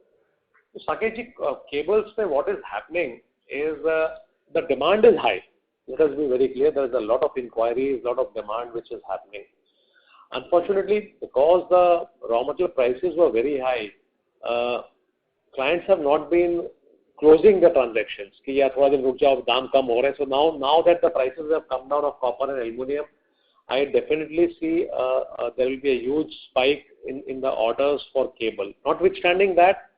Saket ji, cables mein what is happening is the demand is high. Let us be very clear, there is a lot of inquiries, lot of demand which is happening. Unfortunately, because the raw material prices were very high, clients have not been closing the transactions. कि यार थोड़ा दिन रुक जाओ, दाम कम हो रहे हैं. So now that the prices have come down of copper and aluminium, I definitely see there will be a huge spike in the orders for cable. Notwithstanding that,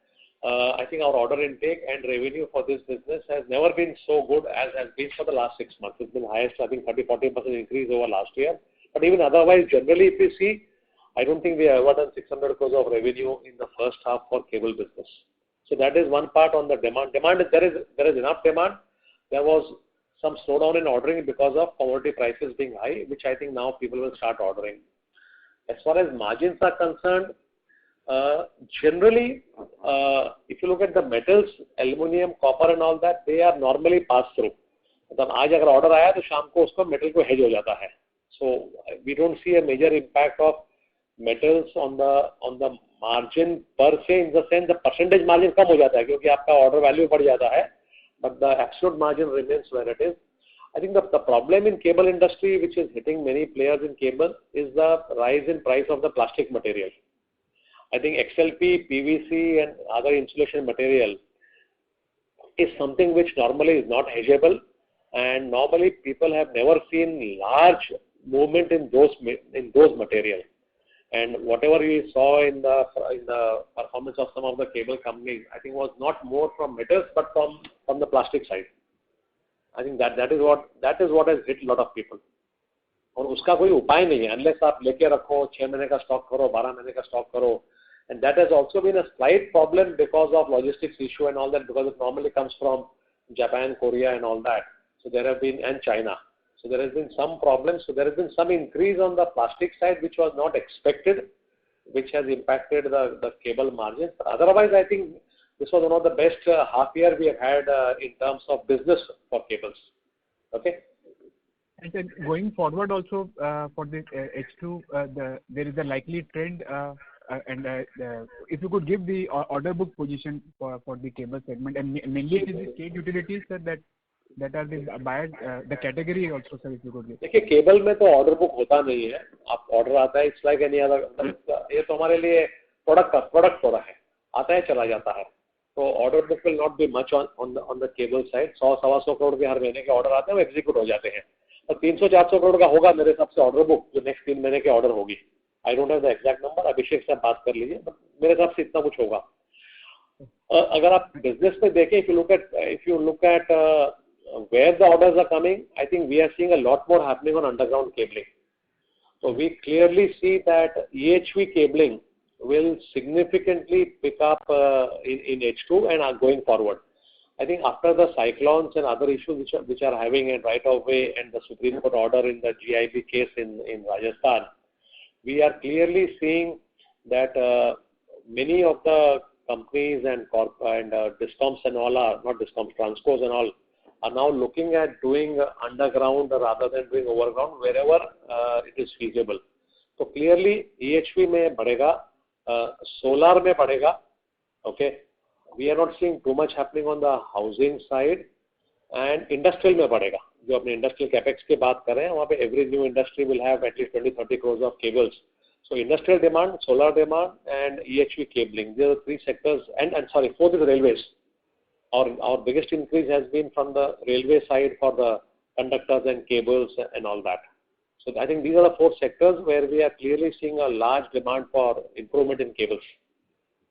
I think our order intake and revenue for this business has never been so good as has been for the last 6 months. It's been highest, I think 30-40% increase over last year. But even otherwise, generally, if you see, I don't think we have ever done 600 crores of revenue in the first half for cable business. So that is one part on the demand. There is enough demand. There was some slowdown in ordering because of commodity prices being high, which I think now people will start ordering. As far as margins are concerned, generally, if you look at the metals, aluminium, copper and all that, they are normally passed through. मतलब आज अगर order आया तो शाम को उसको metal को hedge हो जाता है. So we don't see a major impact of metals on the margin per se, in the sense the percentage margin कम हो जाता है क्योंकि आपका order value बढ़ जाता है, but the absolute margin remains where it is. I think the problem in cable industry, which is hitting many players in cable, is the rise in price of the plastic material. I think XLP, PVC and other insulation material is something which normally is not hedgeable, and normally people have never seen large movement in those material. And whatever we saw in the performance of some of the cable companies, I think was not more from metals but from the plastic side. I think that is what has hit a lot of people. और उसका कोई उपाय नहीं है, unless आप लेके रखो 6 महीने का स्टॉक करो, 12 महीने का स्टॉक करो. And that has also been a slight problem because of logistics issue and all that, because it normally comes from Japan, Korea and all that. So there have been, and China. So there has been some problems. So there has been some increase on the plastic side, which was not expected, which has impacted the cable margins. But otherwise, I think this was one of the best half year we have had in terms of business for cables. Okay. And then going forward also for the H2, there is a likely trend. And if you could give the order book position for the cable segment, and mainly it is the state utilities that are the buyers, the category also, sir, if you could give. देखिए cable में तो order book होता नहीं है, आप order आता है, it's like any other, ये तो हमारे लिए प्रोडक्ट हो रहा है, आता है चला जाता है. तो order book will not be much on the cable side. 100-125 crore के हर महीने के ऑर्डर आते हैं, वो एग्जीक्यूट हो जाते हैं. और 300-400 करोड़ का होगा मेरे हिसाब से ऑर्डर बुक, जो नेक्स्ट 3 महीने के ऑर्डर होगी. I don't have the exact number, Abhishek से बात कर लीजिए, बट मेरे हिसाब से इतना कुछ होगा. अगर आप बिजनेस में देखें, if you look at where the orders are coming, I think we are seeing a lot more happening on underground cabling. So we clearly see that EHV cabling will significantly pick up in H2 and are going forward. I think after the cyclones and other issues which are having a right of way and the Supreme Court order in the GIB case in Rajasthan, we are clearly seeing that many of the companies and discoms and all are, not discoms, transcos and all, are now looking at doing underground rather than doing overground wherever it is feasible. So clearly EHV में बढ़ेगा, solar में बढ़ेगा. Okay, we are not seeing too much happening on the housing side, and industrial में बढ़ेगा. जो अपने industrial capex की बात कर रहे हैं, वहाँ पे every new industry will have at least 20-30 crores of cables. So industrial demand, solar demand, and EHV cabling. These are the 3 sectors. And sorry, 4th is railways. Our biggest increase has been from the railway side for the conductors and cables and all that. So I think these are the 4 sectors where we are clearly seeing a large demand for improvement in cables.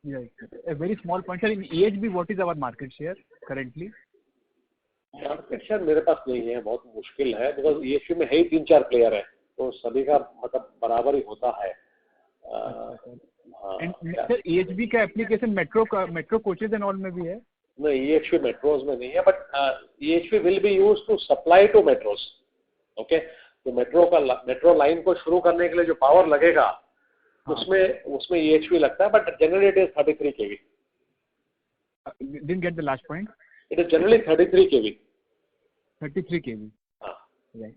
Yeah, a very small point, sir. In EHV, what is our market share currently? Market share मेरे पास नहीं है, बहुत मुश्किल है, because EHV में है ही 3-4 player है, तो सभी का मतलब बराबर ही होता है. And sir, EHV का application metro coaches and all में भी है? No, EHV metros में नहीं है, but EHV will be used to supply to metros. Okay, तो metro line को शुरू करने के लिए जो power लगेगा, उसमें EHV लगता है, but generally it is 33 kV. Didn't get the last point. It is generally 33 kV. 33 kV. Right.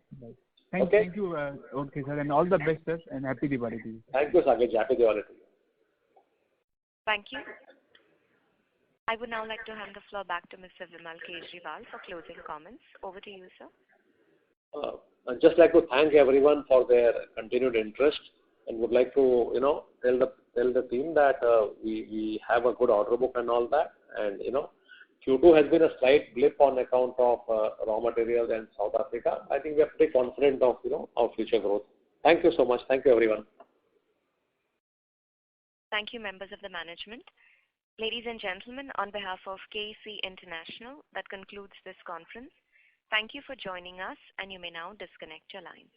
Thank you. Okay, sir, and all the best, sir, and happy Diwali to you. Thank you, Saket. Happy Diwali to you. Thank you. I would now like to hand the floor back to Mr. Vimal Kejriwal for closing comments. Over to you, sir. I'd just like to thank everyone for their continued interest, and would like to, tell the team that we have a good order book and all that, and Q2 has been a slight blip on account of raw materials and South Africa. I think we are pretty confident of our future growth. Thank you so much. Thank you, everyone. Thank you, members of the management. Ladies and gentlemen, on behalf of KEC International, that concludes this conference. Thank you for joining us, and you may now disconnect your lines.